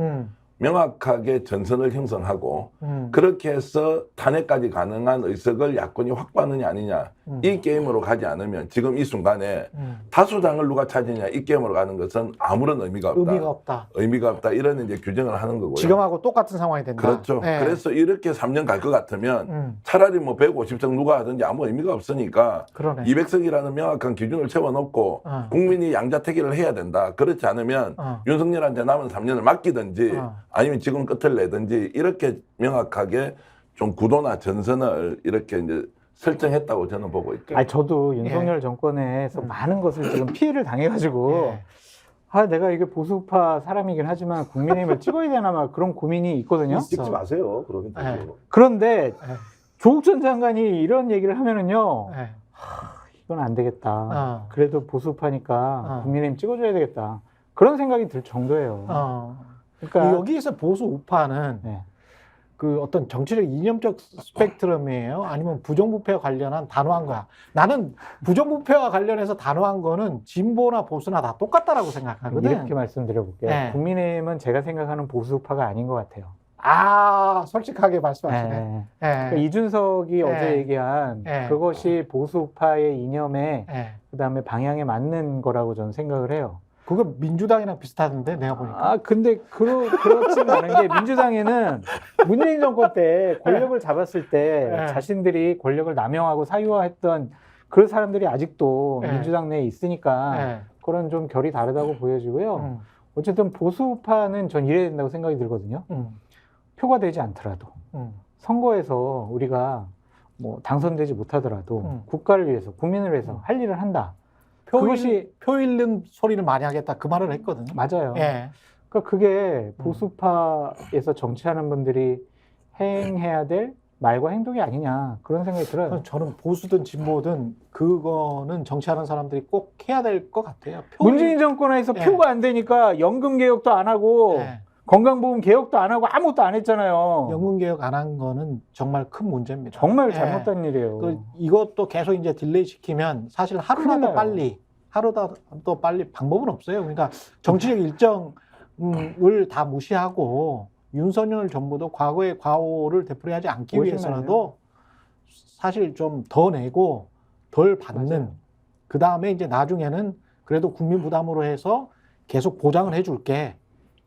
명확하게 전선을 형성하고 그렇게 해서 탄핵까지 가능한 의석을 야권이 확보하느냐 아니냐 이 게임으로 가지 않으면 지금 이 순간에 다수당을 누가 차지냐 이 게임으로 가는 것은 아무런 의미가 없다. 의미가 없다. 이런 이제 규정을 하는 거고요. 지금하고 똑같은 상황이 된다. 그렇죠. 예. 그래서 이렇게 3년 갈 것 같으면 차라리 뭐 150석 누가 하든지 아무 의미가 없으니까 그러네. 200석이라는 명확한 기준을 채워놓고 국민이 양자택일을 해야 된다. 그렇지 않으면 윤석열한테 남은 3년을 맡기든지 아니면 지금 끝을 내든지 이렇게 명확하게 좀 구도나 전선을 이렇게 이제 설정했다고 저는 보고 있죠. 아니, 저도 윤석열 정권에서 많은 것을 지금 피해를 당해가지고 내가 이게 보수파 사람이긴 하지만 국민의힘을 찍어야 되나 막 그런 고민이 있거든요. 찍지 마세요. 그러면 되죠. 그런데 조국 전 장관이 이런 얘기를 하면은요. 이건 안 되겠다. 그래도 보수파니까 국민의힘 찍어줘야 되겠다. 그런 생각이 들 정도예요. 그러니까 여기에서 보수 우파는 그 어떤 정치적 이념적 스펙트럼이에요? 아니면 부정부패와 관련한 단호한 거야? 나는 부정부패와 관련해서 단호한 거는 진보나 보수나 다 똑같다라고 생각하거든. 이렇게 말씀드려볼게요. 국민의힘은 제가 생각하는 보수파가 아닌 것 같아요. 솔직하게 말씀하시네. 예. 예. 그러니까 이준석이 예. 어제 얘기한 예. 그것이 보수파의 이념에 예. 그다음에 방향에 맞는 거라고 저는 생각을 해요. 그거 민주당이랑 비슷하던데 내가 보니까. 근데 그렇지는 않은 게 민주당에는 문재인 정권 때 권력을 잡았을 때 예. 자신들이 권력을 남용하고 사유화했던 그런 사람들이 아직도 예. 민주당 내에 있으니까 예. 그런 좀 결이 다르다고 보여지고요. 음. 어쨌든 보수파는 전 이래야 된다고 생각이 들거든요. 표가 되지 않더라도 선거에서 우리가 뭐 당선되지 못하더라도 국가를 위해서 국민을 위해서 할 일을 한다. 그것이 표 잃는 소리를 많이 하겠다 그 말을 했거든요. 맞아요. 예. 그러니까 그게 보수파에서 정치하는 분들이 행해야 될 말과 행동이 아니냐 그런 생각이 들어요. 저는 보수든 진보든 그거는 정치하는 사람들이 꼭 해야 될 것 같아요. 문재인 정권에서 예. 표가 안 되니까 연금 개혁도 안 하고 예. 건강보험 개혁도 안 하고 아무것도 안 했잖아요. 연금 개혁 안 한 거는 정말 큰 문제입니다. 정말 예. 잘못된 일이에요. 이것도 계속 이제 딜레이 시키면 사실 큰일 하루라도 빨리 방법은 없어요. 그러니까 정치적 일정을 다 무시하고 윤석열 정부도 과거의 과오를 되풀이하지 않기 위해서라도 사실 좀 더 내고 덜 받는 맞아요. 그 다음에 이제 나중에는 그래도 국민 부담으로 해서 계속 보장을 해줄게.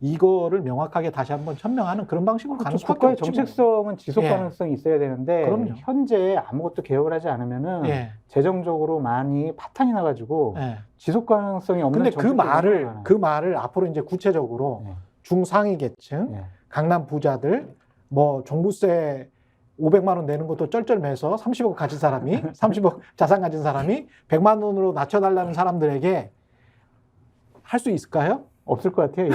이거를 명확하게 다시 한번 천명하는 그런 방식으로 가는 수밖에 국가의 없지 뭐. 정책성은 지속 예. 가능성이 있어야 되는데 그럼요. 현재 아무것도 개혁을 하지 않으면은 예. 재정적으로 많이 파탄이 나가지고 예. 지속 가능성이 없는 근데 그 정책들이 많아요. 말을 앞으로 이제 구체적으로 예. 중상위 계층, 예. 강남 부자들, 뭐 종부세 500만 원 내는 것도 쩔쩔매서 30억 가진 사람이 30억 자산 가진 사람이 100만 원으로 낮춰달라는 사람들에게 할 수 있을까요? 없을 것 같아요.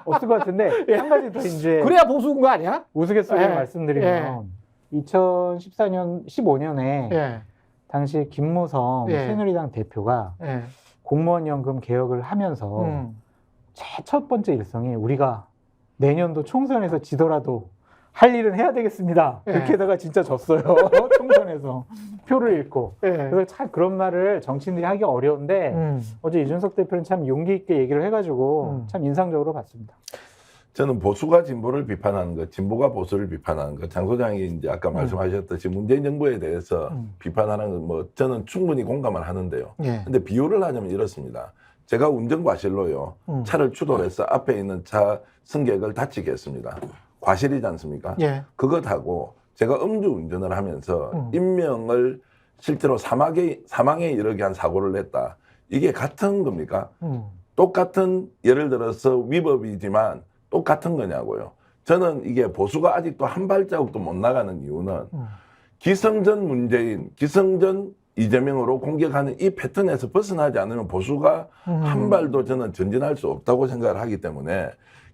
없을 것 같은데 한 가지 더 이제 그래야 보수인 거 아니야? 우스갯소리로 예. 말씀드리면 2014년 15년에 예. 당시 김무성 예. 새누리당 대표가 예. 공무원연금 개혁을 하면서 제 첫 번째 일성이 우리가 내년도 총선에서 지더라도 할 일은 해야 되겠습니다. 예. 그렇게다가 진짜 졌어요. 총선에서 표를 잃고. 예. 그래서 참 그런 말을 정치인들이 하기 어려운데 어제 이준석 대표는 참 용기 있게 얘기를 해가지고 참 인상적으로 봤습니다. 저는 보수가 진보를 비판하는 것, 진보가 보수를 비판하는 것, 장 소장이 이제 아까 말씀하셨듯이 문재인 정부에 대해서 비판하는 건 뭐 저는 충분히 공감을 하는데요. 예. 근데 비유를 하자면 이렇습니다. 제가 운전 과실로요, 차를 추돌해서 앞에 있는 차 승객을 다치게 했습니다. 과실이지 않습니까? 예. 그것하고 제가 음주 운전을 하면서 인명을 실제로 사망에 이르게 한 사고를 냈다. 이게 같은 겁니까? 똑같은 예를 들어서 위법이지만 똑같은 거냐고요. 저는 이게 보수가 아직도 한 발자국도 못 나가는 이유는 기성전 문재인, 기성전 이재명으로 공격하는 이 패턴에서 벗어나지 않으면 보수가 한 발도 저는 전진할 수 없다고 생각을 하기 때문에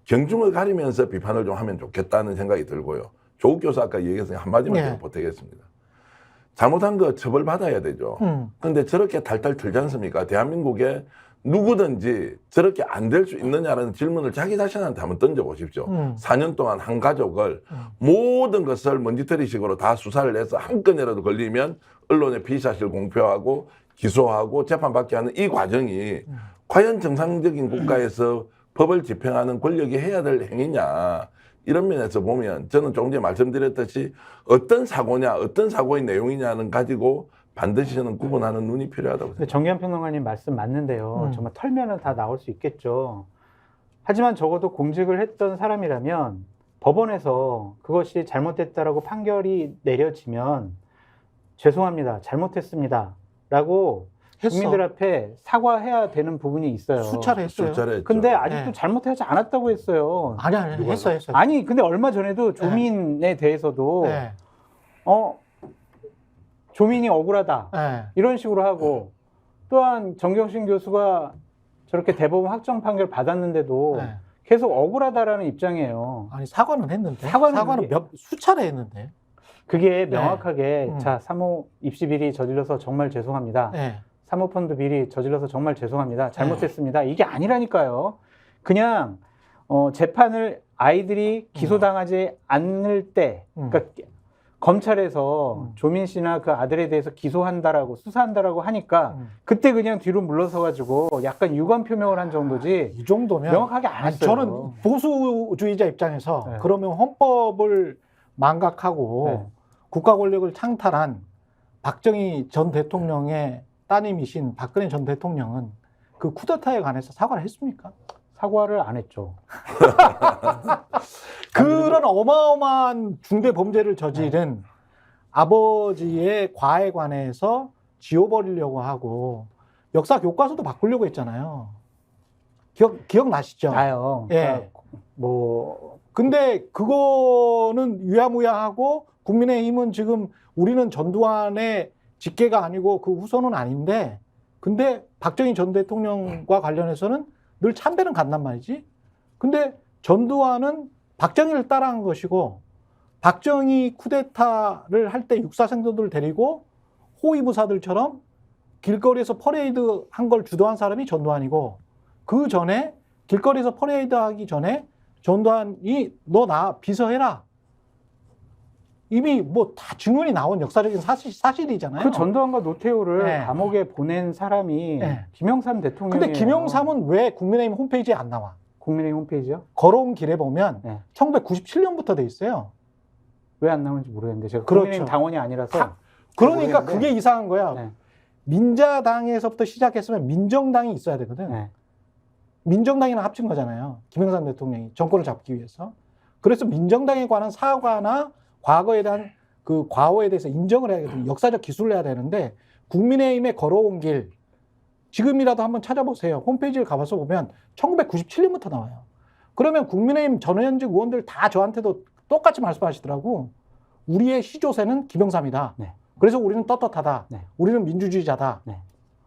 경중을 가리면서 비판을 좀 하면 좋겠다는 생각이 들고요. 조국 교수 아까 얘기했으니까 한마디만 더 보태겠습니다. 잘못한 거 처벌받아야 되죠. 그런데 저렇게 탈탈 털지 않습니까? 대한민국에 누구든지 저렇게 안 될 수 있느냐라는 질문을 자기 자신한테 한번 던져보십시오. 4년 동안 한 가족을 모든 것을 먼지털이식으로 다 수사를 해서 한 건이라도 걸리면 언론에 피의사실 공표하고 기소하고 재판받게 하는 이 과정이 과연 정상적인 국가에서 법을 집행하는 권력이 해야 될 행위냐. 이런 면에서 보면 저는 조금 전에 말씀드렸듯이 어떤 사고냐, 어떤 사고의 내용이냐는 가지고 반드시 저는 구분하는 눈이 필요하다고 생각합니다. 정기현 평론가님 말씀 맞는데요. 정말 털면은 다 나올 수 있겠죠. 하지만 적어도 공직을 했던 사람이라면 법원에서 그것이 잘못됐다라고 판결이 내려지면 죄송합니다. 잘못했습니다. 라고 국민들 앞에 사과해야 되는 부분이 있어요. 수차례 했어요. 수차례 했죠. 근데 아직도 네. 잘못하지 않았다고 했어요. 아니 누가 했어요. 아니 근데 얼마 전에도 조민에 대해서도 네. 조민이 억울하다 네. 이런 식으로 하고 또한 정경심 교수가 저렇게 대법원 확정 판결 받았는데도 네. 계속 억울하다라는 입장이에요. 아니 사과는 했는데 사과는 수차례 했는데. 그게 명확하게 네. 자 사모 입시 비리 저질러서 정말 죄송합니다. 네. 사모펀드 비리 저질러서 정말 죄송합니다. 잘못했습니다. 이게 아니라니까요. 그냥 재판을 아이들이 기소당하지 않을 때, 그러니까 검찰에서 조민 씨나 그 아들에 대해서 기소한다라고 수사한다라고 하니까 그때 그냥 뒤로 물러서가지고 약간 유감 표명을 한 정도지 이 정도면 명확하게 안 아니, 했어요. 저는 보수주의자 입장에서 네. 그러면 헌법을 망각하고 네. 국가 권력을 창탈한 박정희 전 대통령의 따님이신 박근혜 전 대통령은 그 쿠데타에 관해서 사과를 했습니까? 사과를 안 했죠. 그런 어마어마한 중대 범죄를 저지른 아버지의 과에 관해서 지워버리려고 하고 역사 교과서도 바꾸려고 했잖아요. 기억나시죠? 나요. 예. 그러니까 뭐 근데 그거는 유야무야하고 국민의힘은 지금 우리는 전두환의 직계가 아니고 그 후손은 아닌데 근데 박정희 전 대통령과 관련해서는 늘 참배는 간단 말이지. 근데 전두환은 박정희를 따라한 것이고 박정희 쿠데타를 할 때 육사생도들 데리고 호위무사들처럼 길거리에서 퍼레이드 한 걸 주도한 사람이 전두환이고 그 전에 길거리에서 퍼레이드 하기 전에 전두환이 너 나 비서해라. 이미 뭐 다 증언이 나온 역사적인 사실이잖아요. 그 전두환과 노태우를 네. 감옥에 보낸 사람이 네. 김영삼 대통령이에요. 근데 김영삼은 왜 국민의힘 홈페이지에 안 나와? 국민의힘 홈페이지요? 걸어온 길에 보면 네. 1997년부터 돼 있어요. 왜 안 나오는지 모르겠는데 제가 그렇죠. 국민의힘 당원이 아니라서 그러니까 모르겠는데. 그게 이상한 거야. 네. 민자당에서부터 시작했으면 민정당이 있어야 되거든. 네. 민정당이랑 합친 거잖아요. 김영삼 대통령이 정권을 잡기 위해서. 그래서 민정당에 관한 사과나 과거에 대한 그 과오에 대해서 인정을 해야거든요. 역사적 기술을 해야 되는데 국민의힘에 걸어온 길 지금이라도 한번 찾아보세요. 홈페이지를 가봐서 보면 1997년부터 나와요. 그러면 국민의힘 전현직 의원들 다 저한테도 똑같이 말씀하시더라고. 우리의 시조세는 김영삼이다. 네. 그래서 우리는 떳떳하다. 네. 우리는 민주주의자다. 네.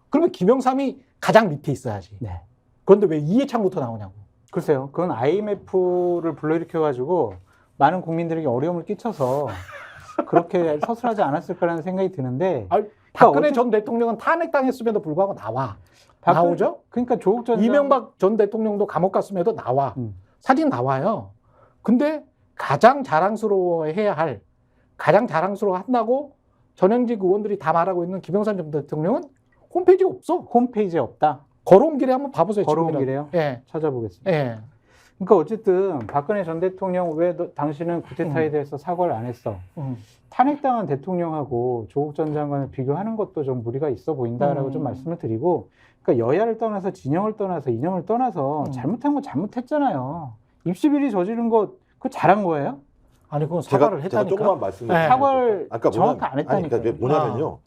그러면 김영삼이 가장 밑에 있어야지. 네. 그런데 왜 이해창부터 나오냐고. 글쎄요. 그건 IMF를 불러일으켜가지고 많은 국민들에게 어려움을 끼쳐서 그렇게 서술하지 않았을 거라는 생각이 드는데 아니, 박근혜 전 대통령은 탄핵당했음에도 불구하고 나와. 나오죠? 그러니까 조국 전 이명박 전 대통령도 감옥 갔음에도 나와. 사진 나와요. 근데 가장 자랑스러워해야 할, 가장 자랑스러워 한다고 전현직 의원들이 다 말하고 있는 김영삼 전 대통령은 홈페이지에 없어. 홈페이지에 없다. 걸어온 길에 한번 봐보세요. 걸어온 지금이라도. 길에요? 예. 찾아보겠습니다. 예. 그러니까 어쨌든 박근혜 전 대통령 왜 당신은 쿠데타에 대해서 사과를 안 했어? 탄핵당한 대통령하고 조국 전 장관을 비교하는 것도 좀 무리가 있어 보인다라고 좀 말씀을 드리고, 그러니까 여야를 떠나서 진영을 떠나서 이념을 떠나서 잘못한 건 잘못했잖아요. 입시비리 저지른 거 그거 잘한 거예요? 아니 그건 사과를 제가 했다니까. 조금만 말씀을 네. 사과를 아까 정확히 안 했다니까요. 그러니까 뭐냐면요.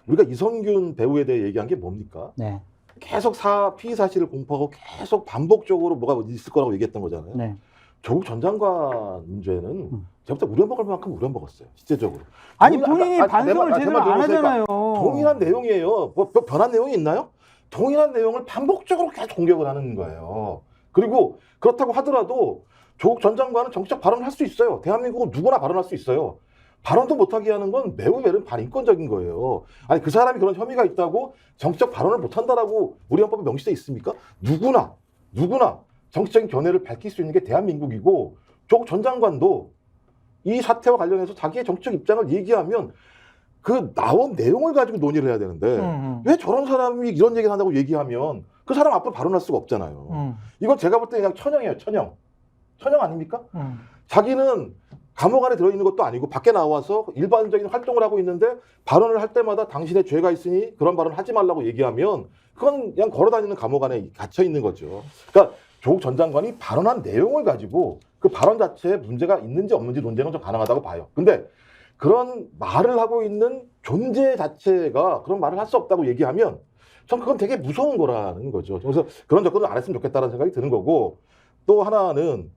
우리가 이성균 배우에 대해 얘기한 게 뭡니까? 네. 계속 피의 사실을 공포하고 계속 반복적으로 뭐가 있을 거라고 얘기했던 거잖아요. 네. 조국 전 장관 문제는 제가 볼 때 우려먹을 만큼 우려먹었어요. 실제적으로. 아니 본인이 반성을 제대로 안 하잖아요. 동일한 내용이에요. 뭐 변한 내용이 있나요? 동일한 내용을 반복적으로 계속 공격을 하는 거예요. 그리고 그렇다고 하더라도 조국 전 장관은 정치적 발언을 할 수 있어요. 대한민국은 누구나 발언할 수 있어요. 발언도 못하게 하는 건 매우 반인권적인 거예요. 아니 그 사람이 그런 혐의가 있다고 정치적 발언을 못한다라고 우리 헌법에 명시돼 있습니까? 누구나 정치적인 견해를 밝힐 수 있는 게 대한민국이고 조국 전 장관도 이 사태와 관련해서 자기의 정치적 입장을 얘기하면 그 나온 내용을 가지고 논의를 해야 되는데 왜 저런 사람이 이런 얘기를 한다고 얘기하면 그 사람 앞으로 발언할 수가 없잖아요. 이건 제가 볼 때 그냥 천형이에요. 천형 아닙니까? 자기는 감옥 안에 들어있는 것도 아니고 밖에 나와서 일반적인 활동을 하고 있는데 발언을 할 때마다 당신의 죄가 있으니 그런 발언을 하지 말라고 얘기하면 그건 그냥 걸어다니는 감옥 안에 갇혀 있는 거죠. 그러니까 조국 전 장관이 발언한 내용을 가지고 그 발언 자체에 문제가 있는지 없는지 논쟁은 좀 가능하다고 봐요. 근데 그런 말을 하고 있는 존재 자체가 그런 말을 할 수 없다고 얘기하면 전 그건 되게 무서운 거라는 거죠. 그래서 그런 접근을 안 했으면 좋겠다는 생각이 드는 거고, 또 하나는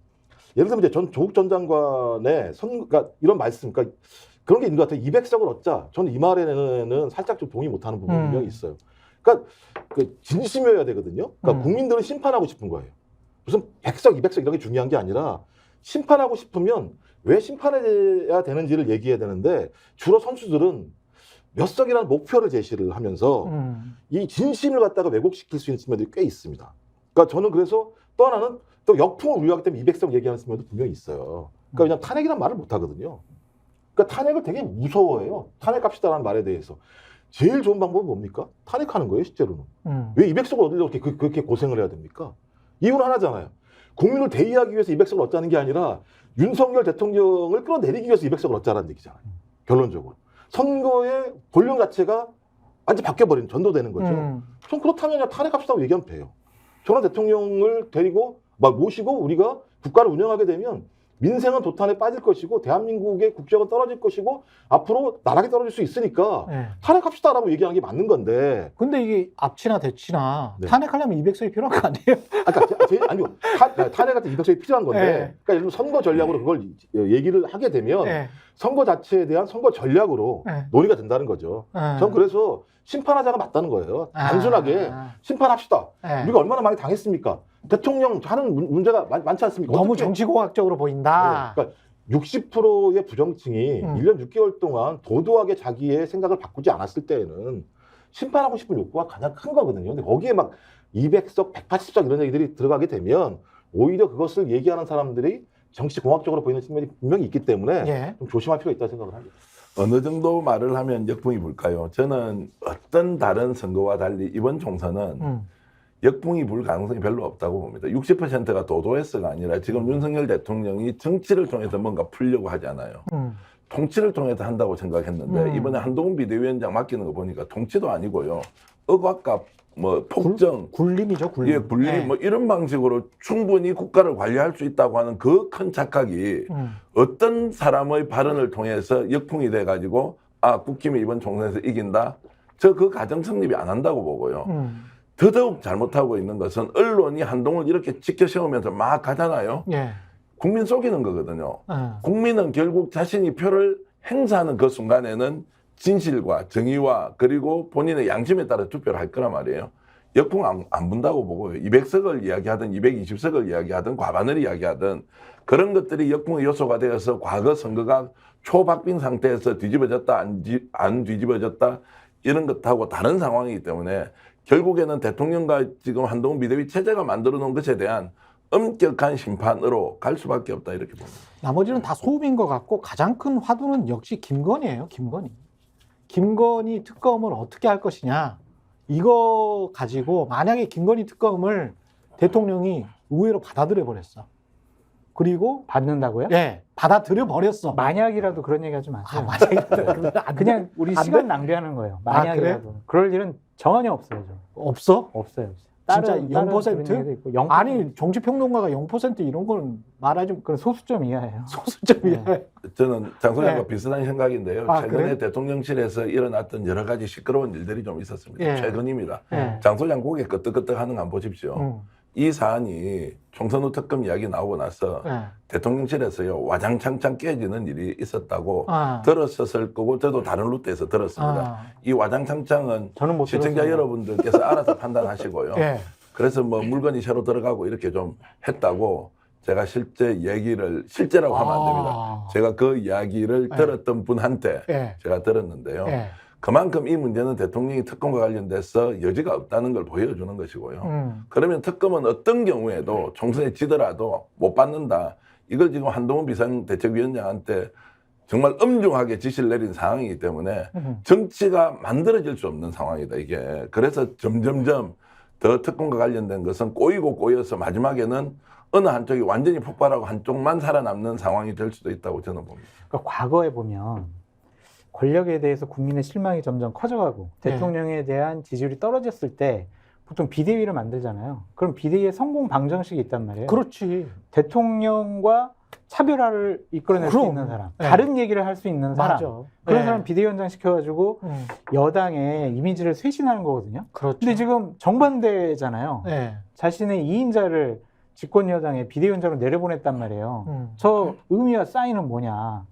예를 들면 이제 조국 전 장관의 그러니까 이런 말씀, 그러니까 그런 게 있는 것 같아요. 200석을 얻자. 저는 이 말에는 살짝 좀 동의 못하는 부분이 분명히 있어요. 그러니까 그 진심이어야 되거든요. 그러니까 국민들은 심판하고 싶은 거예요. 무슨 100석, 200석 이런 게 중요한 게 아니라 심판하고 싶으면 왜 심판해야 되는지를 얘기해야 되는데 주로 선수들은 몇 석이라는 목표를 제시를 하면서 이 진심을 갖다가 왜곡시킬 수 있는 측면들이 꽤 있습니다. 그러니까 저는 그래서 또 하나는 또 역풍을 우려하기 때문에 200석 얘기하는 측면도 분명히 있어요. 그러니까 그냥 탄핵이란 말을 못 하거든요. 그러니까 탄핵을 되게 무서워해요. 탄핵합시다라는 말에 대해서. 제일 좋은 방법은 뭡니까? 탄핵하는 거예요, 실제로는. 왜 200석을 얻으려고 그렇게 고생을 해야 됩니까? 이유는 하나잖아요. 국민을 대의하기 위해서 200석을 얻자는 게 아니라 윤석열 대통령을 끌어내리기 위해서 200석을 얻자는 얘기잖아요. 결론적으로. 선거의 본령 자체가 완전히 바뀌어버린, 전도되는 거죠. 전 그렇다면 그냥 탄핵합시다고 얘기하면 돼요. 전원 대통령을 데리고 모시고 우리가 국가를 운영하게 되면 민생은 도탄에 빠질 것이고 대한민국의 국격은 떨어질 것이고 앞으로 나락에 떨어질 수 있으니까 네. 탄핵합시다라고 얘기하는 게 맞는 건데. 근데 이게 압치나 대치나 네. 탄핵하려면 200석이 필요한 거 아니에요? 아니요. 탄핵 같은 200석이 필요한 건데. 네. 그러니까 예를 들면 선거 전략으로 그걸 얘기를 하게 되면 네. 선거 자체에 대한 선거 전략으로 네. 논의가 된다는 거죠. 전 그래서 심판하자가 맞다는 거예요. 단순하게 심판합시다. 네. 우리가 얼마나 많이 당했습니까? 대통령 하는 문제가 많지 않습니까? 너무 어떻게- 정치공학적으로 보인다. 그러니까 60%의 부정층이 1년 6개월 동안 도도하게 자기의 생각을 바꾸지 않았을 때에는 심판하고 싶은 욕구가 가장 큰 거거든요. 근데 거기에 막 200석, 180석 이런 얘기들이 들어가게 되면 오히려 그것을 얘기하는 사람들이 정치공학적으로 보이는 측면이 분명히 있기 때문에 예. 좀 조심할 필요가 있다고 생각을 합니다. 어느 정도 말을 하면 역풍이 불까요? 저는 어떤 다른 선거와 달리 이번 총선은 역풍이 불 가능성이 별로 없다고 봅니다. 60%가 도도했어가 아니라 지금 윤석열 대통령이 정치를 통해서 뭔가 풀려고 하잖아요. 통치를 통해서 한다고 생각했는데 이번에 한동훈 비대위원장 맡기는 거 보니까 통치도 아니고요. 억압과 뭐 폭정, 굴림이죠, 굴림. 예, 분리 네. 뭐 이런 방식으로 충분히 국가를 관리할 수 있다고 하는 그 큰 착각이 어떤 사람의 발언을 통해서 역풍이 돼가지고 아 국힘이 이번 총선에서 이긴다. 저 그 가정 성립이 안 한다고 보고요. 더더욱 잘못하고 있는 것은 언론이 한동훈 이렇게 지켜 세우면서 막 가잖아요. 예. 국민 속이는 거거든요. 국민은 결국 자신이 표를 행사하는 그 순간에는 진실과 정의와 그리고 본인의 양심에 따라 투표를 할 거란 말이에요. 역풍 안 분다고 보고요. 200석을 이야기하든 220석을 이야기하든 과반을 이야기하든 그런 것들이 역풍의 요소가 되어서 과거 선거가 초박빙 상태에서 뒤집어졌다 안 뒤집어졌다 이런 것하고 다른 상황이기 때문에 결국에는 대통령과 지금 한동훈 비대위 체제가 만들어 놓은 것에 대한 엄격한 심판으로 갈 수밖에 없다 이렇게 봅니다. 나머지는 다 소음인 것 같고 가장 큰 화두는 역시 김건희예요. 김건희 특검을 어떻게 할 것이냐. 이거 가지고 만약에 김건희 특검을 대통령이 의외로 받아들여 버렸어. 그리고 받는다고요? 예, 받아들여 버렸어. 만약이라도 그런 얘기 하지 마세요. 만약에 그냥 우리 안 시간 돼? 낭비하는 거예요. 아, 만약이라도. 그럴 일은 전혀 없어요. 없어? 없어요. 진짜 다른 0%? 그런 얘기도 있고 0%? 아니 정치평론가가 0% 이런 건 말하지 그건 소수점 이하예요. 소수점이야. 저는 장 소장과 네. 비슷한 생각인데요. 아, 최근에 그래요? 대통령실에서 일어났던 여러 가지 시끄러운 일들이 좀 있었습니다. 예. 최근입니다. 예. 장 소장 고개 끄덕끄덕하는 거 한번 보십시오. 이 사안이 총선 후 특검 이야기 나오고 나서 예. 대통령실에서요 와장창창 깨지는 일이 있었다고 아. 들었었을 거고 저도 다른 루트에서 들었습니다. 아. 이 와장창창은 저는 못 시청자 들었어요. 여러분들께서 알아서 판단하시고요. 예. 그래서 뭐 물건이 새로 들어가고 이렇게 좀 했다고 제가 실제라고 하면 안 됩니다. 아. 제가 그 이야기를 네. 들었던 분한테 예. 제가 들었는데요. 예. 그만큼 이 문제는 대통령이 특검과 관련돼서 여지가 없다는 걸 보여주는 것이고요. 그러면 특검은 어떤 경우에도 총선에 지더라도 못 받는다. 이걸 지금 한동훈 비상대책위원장한테 정말 엄중하게 지시를 내린 상황이기 때문에 정치가 만들어질 수 없는 상황이다, 이게. 그래서 점점점 더 특검과 관련된 것은 꼬이고 꼬여서 마지막에는 어느 한쪽이 완전히 폭발하고 한쪽만 살아남는 상황이 될 수도 있다고 저는 봅니다. 그러니까 과거에 보면 권력에 대해서 국민의 실망이 점점 커져가고 네. 대통령에 대한 지지율이 떨어졌을 때 보통 비대위를 만들잖아요. 그럼 비대위에 성공 방정식이 있단 말이에요. 그렇지. 대통령과 차별화를 이끌어낼 수 그럼. 있는 사람, 네. 다른 얘기를 할 수 있는 사람, 맞아. 그런 예. 사람 비대위원장 시켜가지고 여당의 이미지를 쇄신하는 거거든요. 그렇죠. 근데 지금 정반대잖아요. 예. 자신의 2인자를 집권 여당의 비대위원장으로 내려보냈단 말이에요. 저 의미와 사인은 뭐냐.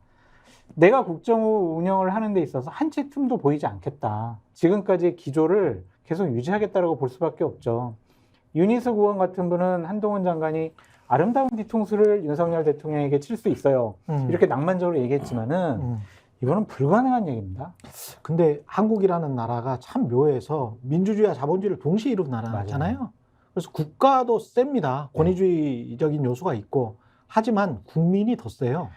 내가 국정후 운영을 하는 데 있어서 한 채 틈도 보이지 않겠다. 지금까지의 기조를 계속 유지하겠다라고 볼 수밖에 없죠. 윤희숙 의원 같은 분은 한동훈 장관이 아름다운 뒤통수를 윤석열 대통령에게 칠 수 있어요. 이렇게 낭만적으로 얘기했지만은 이거는 불가능한 얘기입니다. 근데 한국이라는 나라가 참 묘해서 민주주의와 자본주의를 동시에 이룬 나라잖아요. 그래서 국가도 셉니다. 권위주의적인 요소가 있고. 하지만 국민이 더 세요.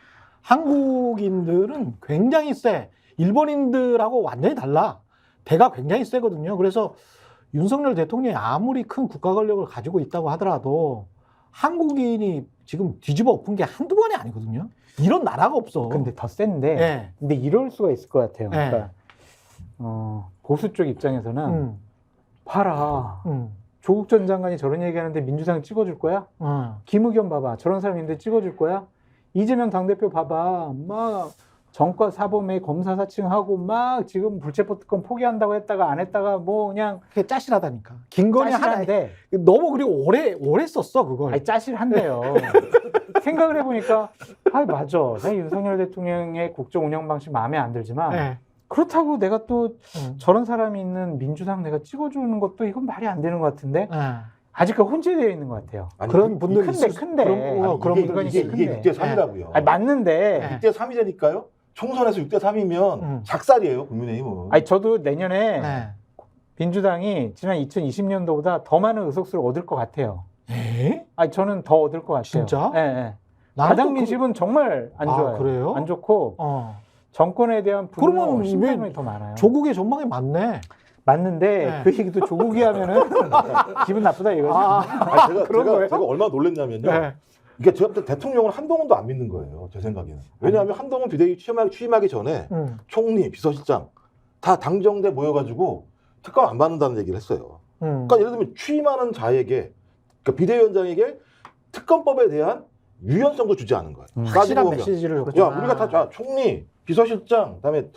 한국인들은 굉장히 세. 일본인들하고 완전히 달라. 대가 굉장히 세거든요. 그래서 윤석열 대통령이 아무리 큰 국가 권력을 가지고 있다고 하더라도 한국인이 지금 뒤집어 엎은 게 한두 번이 아니거든요. 이런 나라가 없어. 근데 더 센데, 예. 근데 이럴 수가 있을 것 같아요. 예. 그러니까 보수 쪽 입장에서는 봐라. 조국 전 장관이 저런 얘기하는데 민주당 찍어줄 거야? 김의겸 봐봐. 저런 사람인데 찍어줄 거야? 이재명 당대표 봐봐. 막 정과 사범에 검사 사칭하고 막 지금 불체포 특권 포기한다고 했다가 안 했다가 뭐 그냥 그게 짜실하다니까. 김건희 하나 짜실한데. 너무 그리고 오래 썼어 그걸. 아니 짜실한데요. 생각을 해보니까 아 맞아. 나 윤석열 대통령의 국정 운영 방식 마음에 안 들지만 예. 그렇다고 내가 또 저런 사람이 있는 민주당 내가 찍어주는 것도 이건 말이 안 되는 것 같은데 예. 아직까지 혼재되어 있는 것 같아요. 아니, 그런 분들이 큰데 있을 수- 큰데 그런 이게, 분들이 이게, 있을 이게 큰데. 6대3이라고요. 아니 맞는데 6대3이라니까요. 총선에서 6대3이면 작살이에요, 국민의힘은. 아니 저도 내년에 예. 민주당이 지난 2020년도보다 더 많은 의석수를 얻을 것 같아요. 예? 아니 저는 더 얻을 것 같아요. 진짜? 예, 예. 나는 가장 또 민심은 정말 안 아, 좋아요. 그래요? 안 좋고 어. 정권에 대한 그러면 분노가 훨씬 왜 더 많아요. 조국의 전망이 맞네. 맞는데 네. 그 얘기도 조국이 하면은 기분 나쁘다 이거지. 아니, 그런 거예요? 제가 얼마나 놀랐냐면요. 네. 이게 제가 볼 때 대통령을 한동훈도 안 믿는 거예요, 제 생각에는. 왜냐하면 한동훈 비대위 취임하기 전에 총리, 비서실장 다 당정대 모여가지고 특검 안 받는다는 얘기를 했어요. 그러니까 예를 들면 취임하는 자에게, 그러니까 비대위원장에게 특검법에 대한 유연성도 주지 않은 거예요. 따지고 확실한 보면. 메시지를 야, 줬구나. 우리가 다 총리, 비서실장, 그다음에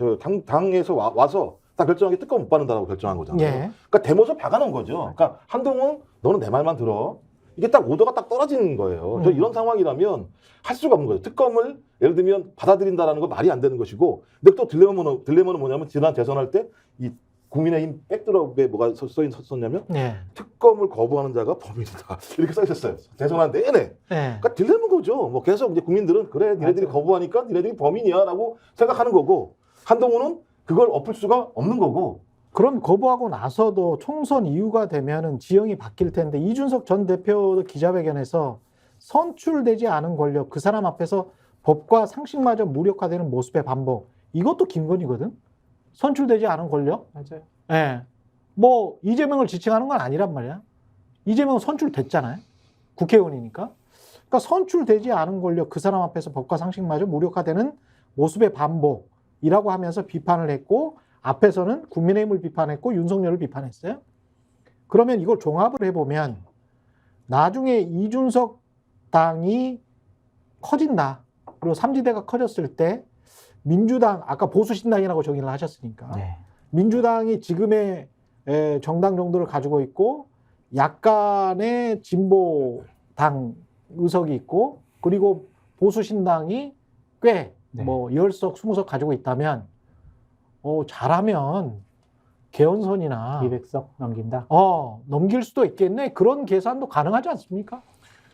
당에서 와서 다 결정하게 특검 못 받는다고 결정한 거잖아요. 예. 그러니까 대모서 박아놓은 거죠. 그러니까 한동훈, 너는 내 말만 들어. 이게 딱 오더가 딱 떨어지는 거예요. 저 이런 상황이라면 할 수가 없는 거죠. 특검을 예를 들면 받아들인다라는 건 말이 안 되는 것이고, 근데 또 딜레마는 뭐냐면 지난 대선할 때 이 국민의힘 백드롭에 뭐가 썼냐면 예. 특검을 거부하는 자가 범인이다 이렇게 써 있었어요. 대선한 내내. 예. 그러니까 딜레마인 거죠. 뭐 계속 이제 국민들은 그래 니네들이 거부하니까 니네들이 범인이야라고 생각하는 거고, 한동훈은 그걸 엎을 수가 없는 거고. 그럼 거부하고 나서도 총선 이후가 되면은 지형이 바뀔 텐데 이준석 전 대표 기자회견에서 선출되지 않은 권력 그 사람 앞에서 법과 상식마저 무력화되는 모습의 반복, 이것도 김건희거든. 선출되지 않은 권력. 맞아요. 예. 뭐 이재명을 지칭하는 건 아니란 말이야. 이재명은 선출됐잖아요. 국회의원이니까. 그러니까 선출되지 않은 권력 그 사람 앞에서 법과 상식마저 무력화되는 모습의 반복이라고 하면서 비판을 했고, 앞에서는 국민의힘을 비판했고 윤석열을 비판했어요. 그러면 이걸 종합을 해보면 나중에 이준석 당이 커진다. 그리고 삼지대가 커졌을 때 민주당, 아까 보수신당이라고 정의를 하셨으니까 네. 민주당이 지금의 정당 정도를 가지고 있고 약간의 진보당 의석이 있고, 그리고 보수신당이 꽤 뭐 10석, 20석 가지고 있다면 잘하면 개헌선이나 200석 넘긴다. 넘길 수도 있겠네. 그런 계산도 가능하지 않습니까?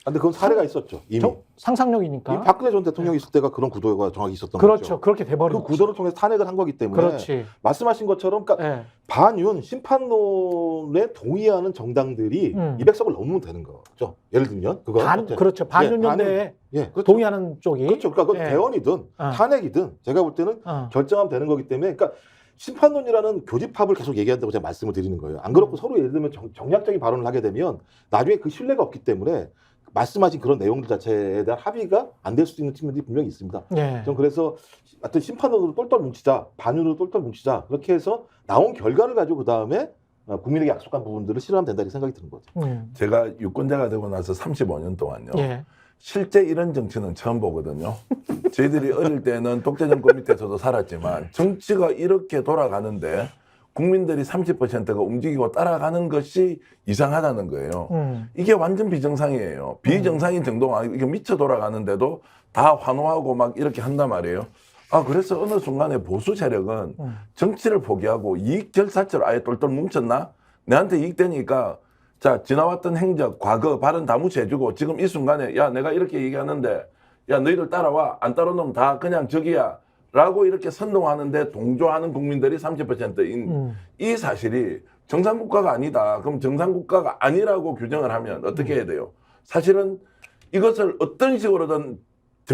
근데 그건 사례가 있었죠. 이미. 상상력이니까. 이 박근혜 전 대통령이 있을 때가 그런 구도가 정확히 있었던 그렇죠. 거죠. 그렇게 돼버린 그 구도를 통해서 탄핵을 한 거기 때문에 그렇지. 말씀하신 것처럼 그러니까 예. 반윤 심판론에 동의하는 정당들이 200석을 넘으면 되는 거죠. 예를 들면 그거 그렇죠. 반윤연대에 그렇죠. 동의하는 쪽이. 그렇죠. 그러니까 그건 예. 대원이든 탄핵이든 제가 볼 때는 결정하면 되는 거기 때문에, 그러니까 심판론이라는 교집합을 계속 얘기한다고 제가 말씀을 드리는 거예요. 안 그렇고 서로 예를 들면 정략적인 발언을 하게 되면 나중에 그 신뢰가 없기 때문에 말씀하신 그런 내용들 자체에 대한 합의가 안 될 수 있는 측면들이 분명히 있습니다. 예. 전 그래서 하여튼 심판론으로 똘똘 뭉치자, 반윤으로 똘똘 뭉치자, 그렇게 해서 나온 결과를 가지고 그 다음에 국민에게 약속한 부분들을 실현하면 된다 이렇게 생각이 드는 거죠. 제가 유권자가 되고 나서 35년 동안요. 예. 실제 이런 정치는 처음 보거든요. 저희들이 어릴 때는 독재정권 밑에서도 살았지만 정치가 이렇게 돌아가는데 국민들이 30%가 움직이고 따라가는 것이 이상하다는 거예요. 이게 완전 비정상이에요. 비정상인 정도가 아니고 이게 미쳐 돌아가는데도 다 환호하고 막 이렇게 한단 말이에요. 그래서 어느 순간에 보수 세력은 정치를 포기하고 이익 결사처럼 아예 똘똘 뭉쳤나? 내한테 이익 되니까 자, 지나왔던 행적, 과거, 발언 다 무시해주고 지금 이 순간에 야, 내가 이렇게 얘기하는데 야, 너희들 따라와. 안 따라오면 다 그냥 저기야. 라고 이렇게 선동하는데 동조하는 국민들이 30%인 이 사실이 정상국가가 아니다. 그럼 정상국가가 아니라고 규정을 하면 어떻게 해야 돼요? 사실은 이것을 어떤 식으로든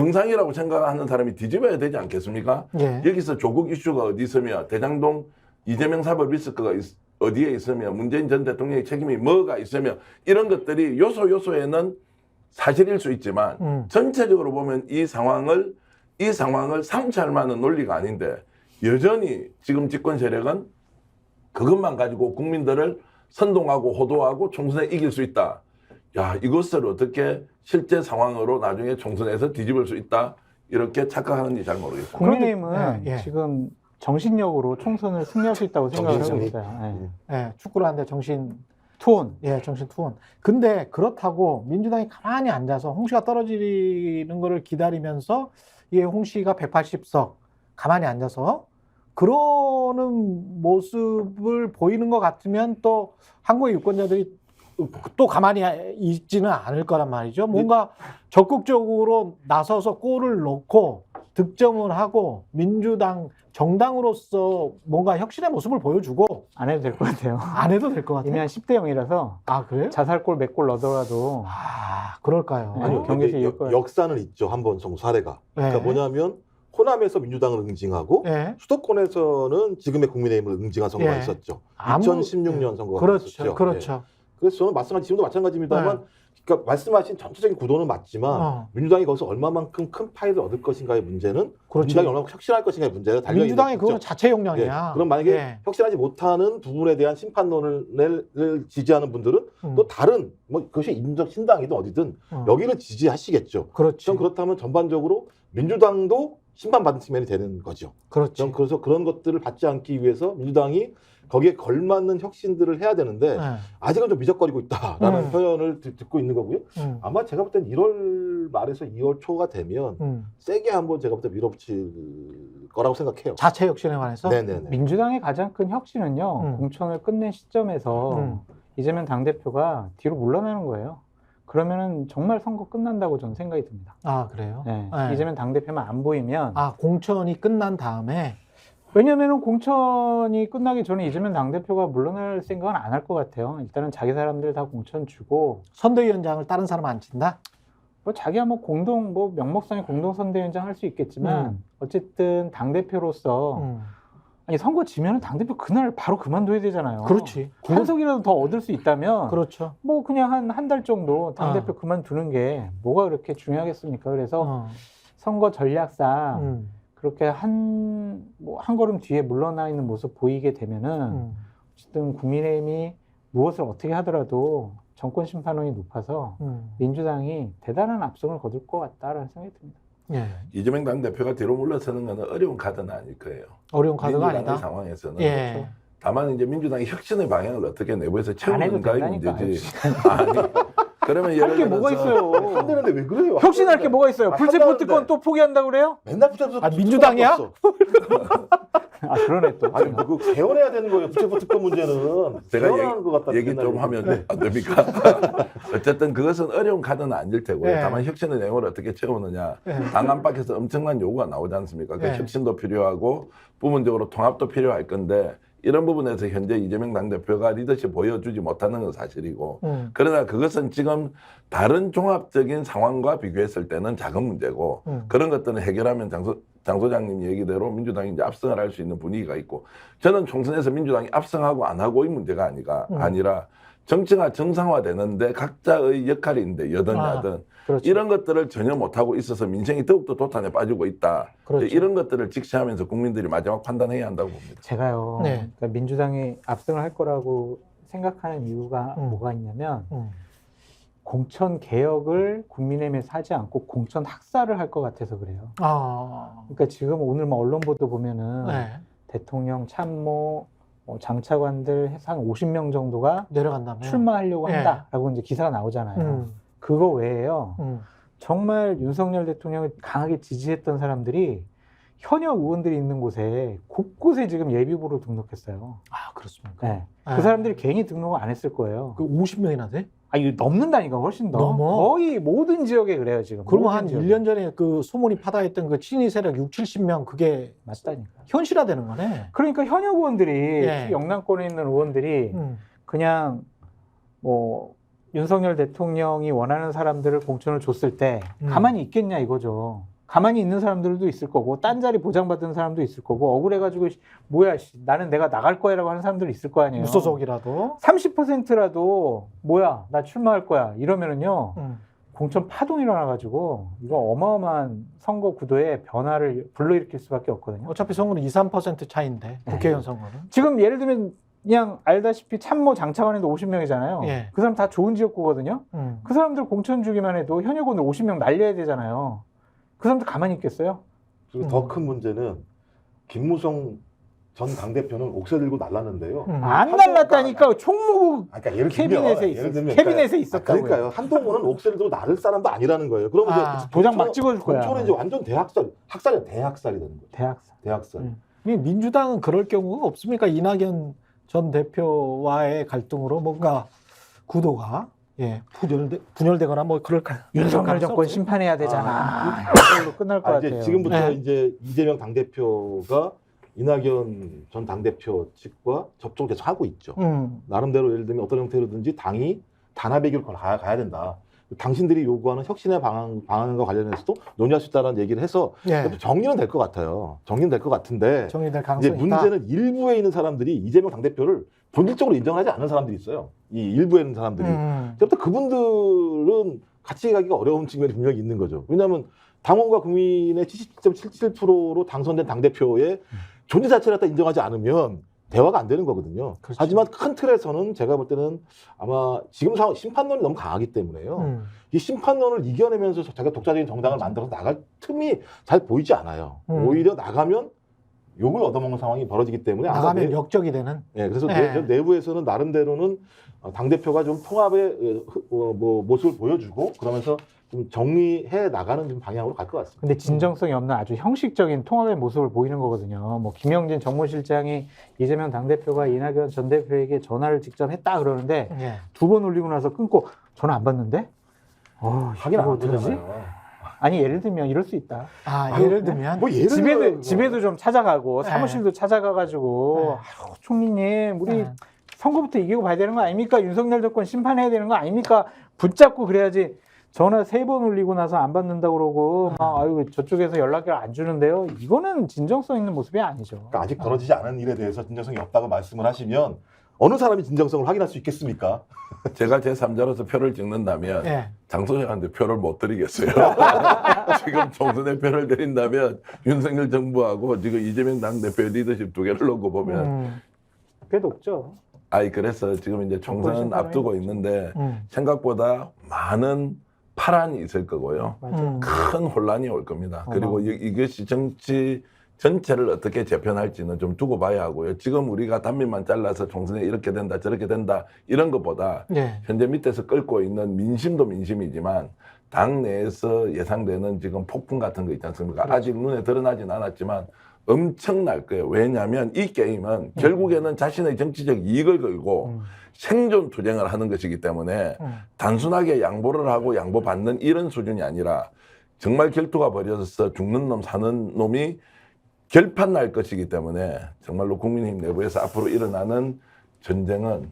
정상이라고 생각하는 사람이 뒤집어야 되지 않겠습니까? 예. 여기서 조국 이슈가 어디 있으며 대장동 이재명 사법 리스크가 어디에 있으며 문재인 전 대통령의 책임이 뭐가 있으며 이런 것들이 요소요소에는 사실일 수 있지만 전체적으로 보면 이 상황을 상쇄할 만한 논리가 아닌데 여전히 지금 집권 세력은 그것만 가지고 국민들을 선동하고 호도하고 총선에 이길 수 있다. 야, 이것을 어떻게 실제 상황으로 나중에 총선에서 뒤집을 수 있다. 이렇게 착각하는지 잘 모르겠습니다. 국민의힘은 예, 예. 지금 정신력으로 총선을 승리할 수 있다고 생각을 하고 정신승리. 있어요. 예. 예, 축구를 하는데 정신 투혼. 예, 정신 투혼. 근데 그렇다고 민주당이 가만히 앉아서 홍 씨가 떨어지는 거를 기다리면서 이 홍 씨가 180석 가만히 앉아서 그러는 모습을 보이는 것 같으면 또 한국의 유권자들이 또 가만히 있지는 않을 거란 말이죠. 뭔가 적극적으로 나서서 골을 넣고 득점을 하고 민주당 정당으로서 뭔가 혁신의 모습을 보여주고 안 해도 될 것 같아요. 안 해도 될 것 같아요. 이미 한 10대 0이라서 아, 그래요? 자살골 몇 골 넣더라도 아, 그럴까요? 네. 아니요. 경제에서 근데 이길 거예요. 역사는 있죠. 한 번 정도 사례가. 네. 그러니까 뭐냐면 호남에서 민주당을 응징하고 예. 수도권에서는 지금의 국민의힘을 응징한 선거가 예. 있었죠. 아무- 2016년 선거가 그렇죠. 있었죠. 그렇죠. 예. 그래서 저는 지금도 마찬가지입니다만, 그러니까 말씀하신 전체적인 구도는 맞지만 민주당이 거기서 얼마만큼 큰 파일을 얻을 것인가의 문제는 그렇죠. 민주당이 얼마나 혁신할 것인가의 문제가 달려 있는 민주당의 그거는 거죠. 자체 역량이야. 예. 그럼 만약에 예. 혁신하지 못하는 부분에 대한 심판론을 지지하는 분들은 음. 또 다른 뭐 그것이 인적 신당이든 어디든 여기를 지지하시겠죠. 그렇죠. 전 그렇다면 전반적으로 민주당도 심판받은 측면이 되는 거죠. 그렇죠. 전 그래서 그런 것들을 받지 않기 위해서 민주당이 거기에 걸맞는 혁신들을 해야 되는데 예. 아직은 좀 미적거리고 있다라는 표현을 듣고 있는 거고요. 아마 제가 볼 땐 1월 말에서 2월 초가 되면 세게 한번 제가 볼 때 밀어붙일 거라고 생각해요. 자체 혁신에 관해서. 네네네. 민주당의 가장 큰 혁신은요. 공천을 끝낸 시점에서 이재명 당대표가 뒤로 물러나는 거예요. 그러면은 정말 선거 끝난다고 저는 생각이 듭니다. 아, 그래요? 네. 네. 이재명 당대표만 안 보이면 아, 공천이 끝난 다음에 왜냐면은 공천이 끝나기 전에 이재명 당대표가 물러날 생각은 안 할 것 같아요. 일단은 자기 사람들 다 공천 주고 선대위원장을 다른 사람 안 친다? 뭐 자기야 뭐 명목상의 공동 선대위원장 할 수 있겠지만 어쨌든 당대표로서 아니 선거 지면은 당대표 그날 바로 그만둬야 되잖아요. 그렇지. 한 석이라도 더 얻을 수 있다면 그렇죠. 뭐 그냥 한 달 정도 당대표 그만두는 게 뭐가 그렇게 중요하겠습니까? 그래서 선거 전략상 그렇게 한 걸음 뒤에 물러나 있는 모습 보이게 되면은 어쨌든 국민의힘이 무엇을 어떻게 하더라도 정권 심판론이 높아서 민주당이 대단한 압승을 거둘 것 같다라는 생각이 듭니다. 예. 이재명 당대표가 뒤로 물러서는 것은 어려운 카드는 아닐 거예요. 어려운 카드가 민주당의 아니다. 상황에서는. 예. 다만 이제 민주당이 혁신의 방향을 어떻게 내부에서 안 해도 채우는가의 된다니까. 문제지. 아니, 그러면 예를 할 게 들어서 뭐가 있어요? 안 되는데 왜 그래요? 혁신할 게 뭐가 있어요? 아, 불체포 특권 한다는데. 또 포기한다고 그래요? 맨날 붙잡아서 아, 민주당이야? 아 그러네 또. 아니 뭐 그 개헌해야 되는 거예요. 부채부 특권 문제는 제가 개헌하는 것 같다. 얘기 좀 하면 안 됩니까? 어쨌든 그것은 어려운 카드는 아닐 테고요. 예. 다만 혁신의 내용을 어떻게 채우느냐. 예. 당 안팎에서 엄청난 요구가 나오지 않습니까? 그 예. 혁신도 필요하고 부분적으로 통합도 필요할 건데 이런 부분에서 현재 이재명 당대표가 리더십 보여주지 못하는 건 사실이고 그러나 그것은 지금 다른 종합적인 상황과 비교했을 때는 작은 문제고 그런 것들은 해결하면 장 소장님 얘기대로 민주당이 이제 압승을 할 수 있는 분위기가 있고 저는 총선에서 민주당이 압승하고 안 하고의 문제가 아니라 정치가 정상화되는데 각자의 역할이 있는데 여든 야든 그렇죠. 이런 것들을 전혀 못하고 있어서 민생이 더욱더 도탄에 빠지고 있다. 그렇죠. 이런 것들을 직시하면서 국민들이 마지막 판단해야 한다고 봅니다. 제가요. 네. 그러니까 민주당이 압승을 할 거라고 생각하는 이유가 뭐가 있냐면 공천 개혁을 국민의힘에서 하지 않고 공천 학살을 할 것 같아서 그래요. 아. 그러니까 지금 오늘 뭐 언론 보도 보면은 네. 대통령 참모 장차관들 한 50명 정도가 내려간다면 출마하려고 예. 한다라고 이제 기사가 나오잖아요. 그거 외에요. 정말 윤석열 대통령을 강하게 지지했던 사람들이 현역 의원들이 있는 곳에 곳곳에 지금 예비후보로 등록했어요. 아, 그렇습니까? 네. 네. 그 사람들이 괜히 등록을 안 했을 거예요. 그 50명이나 돼? 아, 이거 넘는다니까, 훨씬 더. 넘어? 거의 모든 지역에 그래요, 지금. 그러면 모든 한 지역에. 1년 전에 그 소문이 파다했던 그 친위 세력 70명 그게 맞다니까. 현실화되는 거네. 그러니까 현역 의원들이, 예. 특히 영남권에 있는 의원들이 그냥 뭐 윤석열 대통령이 원하는 사람들을 공천을 줬을 때 음. 가만히 있겠냐 이거죠. 가만히 있는 사람들도 있을 거고 딴 자리 보장받은 사람도 있을 거고 억울해가지고 뭐야 나는 내가 나갈 거야라고 하는 사람들이 있을 거 아니에요. 무소속이라도. 30%라도 뭐야 나 출마할 거야 이러면은요 음. 공천 파동이 일어나가지고 이거 어마어마한 선거 구도에 변화를 불러일으킬 수밖에 없거든요. 어차피 선거는 2, 3% 차이인데 국회의원 선거는. 지금 예를 들면 그냥 알다시피 참모 장차관에도 50명이잖아요. 예. 그 사람 다 좋은 지역구거든요. 음. 그 사람들 공천 주기만 해도 현역원을 50명 날려야 되잖아요. 그 사람들 가만히 있겠어요? 그리고 더 큰 문제는 김무성 전 당대표는 옥새 들고 날랐는데요. 안 날랐다니까 총무부 아, 그러니까 캐비넷에 캐비넷에 있었다고요. 그러니까요. 한동훈은 옥새를 들고 나를 사람도 아니라는 거예요. 그러면 이제 도장 막 찍어줄 거야. 공천은 이제 완전 학살이 되는 거죠. 대학사. 대학살. 음. 민주당은 그럴 경우가 없습니까? 이낙연 전 대표와의 갈등으로 뭔가 구도가 분열되거나 뭐 그럴까요? 윤석열 정권 심판해야 되잖아. 이걸로 끝날 것 이제 같아요. 지금부터 네. 이제 이재명 당대표가 이낙연 전 당대표 측과 접촉을 계속 하고 있죠. 나름대로 예를 들면 어떤 형태로든지 당이 단합의 길을 가야 된다. 당신들이 요구하는 혁신의 방안과 관련해서도 논의할 수 있다는 얘기를 해서 예. 정리는 될 것 같아요. 정리는 될 것 같은데 정리될 이제 가능성이 있다. 문제는 일부에 있는 사람들이 이재명 당대표를 본질적으로 인정하지 않는 사람들이 있어요. 이 일부에 있는 사람들이. 그래서 그분들은 같이 가기가 어려운 측면이 분명히 있는 거죠. 왜냐하면 당원과 국민의 77.77%로 당선된 당대표의 존재 자체를 갖다 인정하지 않으면 대화가 안 되는 거거든요. 그렇죠. 하지만 큰 틀에서는 제가 볼 때는 아마 지금 상황 심판론이 너무 강하기 때문에요. 이 심판론을 이겨내면서 자기가 독자적인 정당을 만들어서 나갈 틈이 잘 보이지 않아요. 오히려 나가면 욕을 얻어먹는 상황이 벌어지기 때문에 나가면 역적이 되는. 네, 그래서 네. 내부에서는 나름대로는 당대표가 좀 통합의 모습을 보여주고 그러면서 좀 정리해 나가는 좀 방향으로 갈 것 같습니다. 근데 진정성이 없는 아주 형식적인 통합의 모습을 보이는 거거든요. 뭐 김영진 정무실장이 이재명 당대표가 이낙연 전 대표에게 전화를 직접 했다 그러는데 예. 2번 올리고 나서 끊고 전화 안 받는데? 확인 안 어떡하지? 되잖아요. 아니 예를 들면 이럴 수 있다. 예를 들면 뭐 예를 들어요, 집에도 좀 찾아가고 네. 사무실도 찾아가가지고 네. 아유, 총리님 우리 네. 선거부터 이기고 봐야 되는 거 아닙니까? 윤석열 정권 심판해야 되는 거 아닙니까? 붙잡고 그래야지. 전화 3번 올리고 나서 안 받는다 그러고 막 아유 저쪽에서 연락을 안 주는데요. 이거는 진정성 있는 모습이 아니죠. 그러니까 아직 벌어지지 않은 일에 대해서 진정성이 없다고 말씀을 하시면 어느 사람이 진정성을 확인할 수 있겠습니까? 제가 제3자로서 표를 찍는다면 예. 장소장한테 표를 못 드리겠어요. 지금 총선에 표를 드린다면 윤석열 정부하고 지금 이재명 당대표의 리더십 두 개를 놓고 보면 꽤 높죠. 그래서 지금 이제 총선 앞두고 있는데 생각보다 많은 파란이 있을 거고요. 큰 혼란이 올 겁니다. 그리고 이것이 정치 전체를 어떻게 재편할지는 좀 두고 봐야 하고요. 지금 우리가 단면만 잘라서 총선에 이렇게 된다 저렇게 된다 이런 것보다 예. 현재 밑에서 끓고 있는 민심도 민심이지만 당 내에서 예상되는 지금 폭풍 같은 거 있지 않습니까? 그렇죠. 아직 눈에 드러나진 않았지만 엄청날 거예요. 왜냐하면 이 게임은 결국에는 자신의 정치적 이익을 걸고 생존 투쟁을 하는 것이기 때문에 단순하게 양보를 하고 양보받는 이런 수준이 아니라 정말 결투가 벌어져서 죽는 놈 사는 놈이 결판 날 것이기 때문에 정말로 국민의힘 내부에서 앞으로 일어나는 전쟁은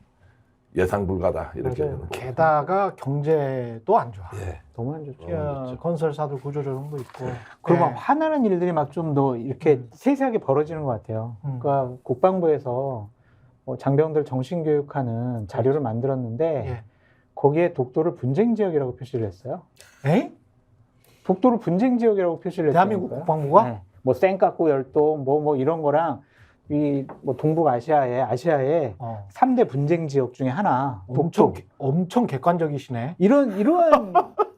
예상 불가다 이렇게 맞아요. 저는 봅니다. 게다가 경제도 안 좋아. 예. 너무 안 좋죠. 그렇죠. 건설사들 구조조정도 있고. 그리고 막 예. 화나는 일들이 막 좀 더 이렇게 세세하게 벌어지는 것 같아요. 그러니까 국방부에서 뭐 장병들 정신교육하는 자료를 만들었는데 예. 거기에 독도를 분쟁 지역이라고 표시를 했어요. 에? 독도를 분쟁 지역이라고 표시를 했어요. 대한민국 국방부가? 뭐 쌩까꾸 열동 뭐 이런 거랑 이 뭐 동북아시아에 3대 분쟁 지역 중에 하나 독도. 엄청 객관적이시네. 이러한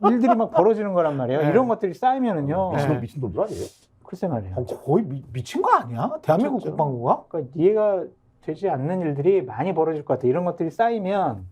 일들이 막 벌어지는 거란 말이에요. 네. 이런 것들이 쌓이면은요. 네. 미친놈들 아니에요? 글쎄 말이에요. 거의 미친 거 아니야? 대한민국 그렇죠. 국방부가? 그러니까 이해가 되지 않는 일들이 많이 벌어질 것 같아요. 이런 것들이 쌓이면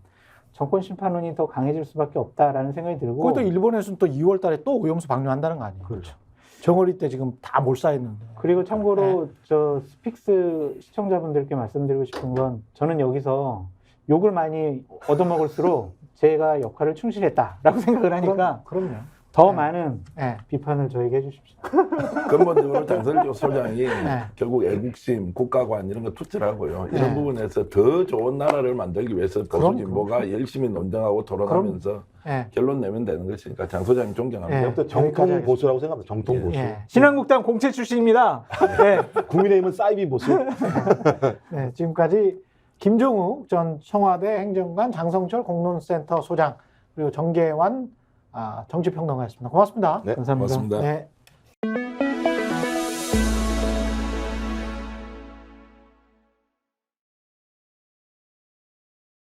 정권 심판론이 더 강해질 수밖에 없다라는 생각이 들고. 그것도 일본에서는 또 2월 달에 또 오염수 방류한다는 거 아니에요? 그렇죠. 정어리 때 지금 다 몰사했는데. 그리고 참고로 저 스픽스 시청자분들께 말씀드리고 싶은 건 저는 여기서 욕을 많이 얻어먹을수록 제가 역할을 충실했다라고 생각을 하니까 그럼요. 더 네. 많은 네. 비판을 저에게 해주십시오. 근본적으로 장성철 소장이 네. 결국 애국심, 국가관 이런 거 투철하고요. 이런 네. 부분에서 더 좋은 나라를 만들기 위해서 보수 그럼, 진보가 열심히 논쟁하고 토론하면서 네. 결론 내면 되는 것이니까 장 소장님 존경합니다. 네. 그때부터 정통 보수라고 생각합니다. 정통 보수. 예. 신한국당 공채 출신입니다. 네. 국민의힘은 사이비 보수. 네, 지금까지 김종욱 전 청와대 행정관, 장성철 공론센터 소장, 그리고 정계환 정치평론가였습니다. 고맙습니다. 네. 감사합니다. 고맙습니다. 네.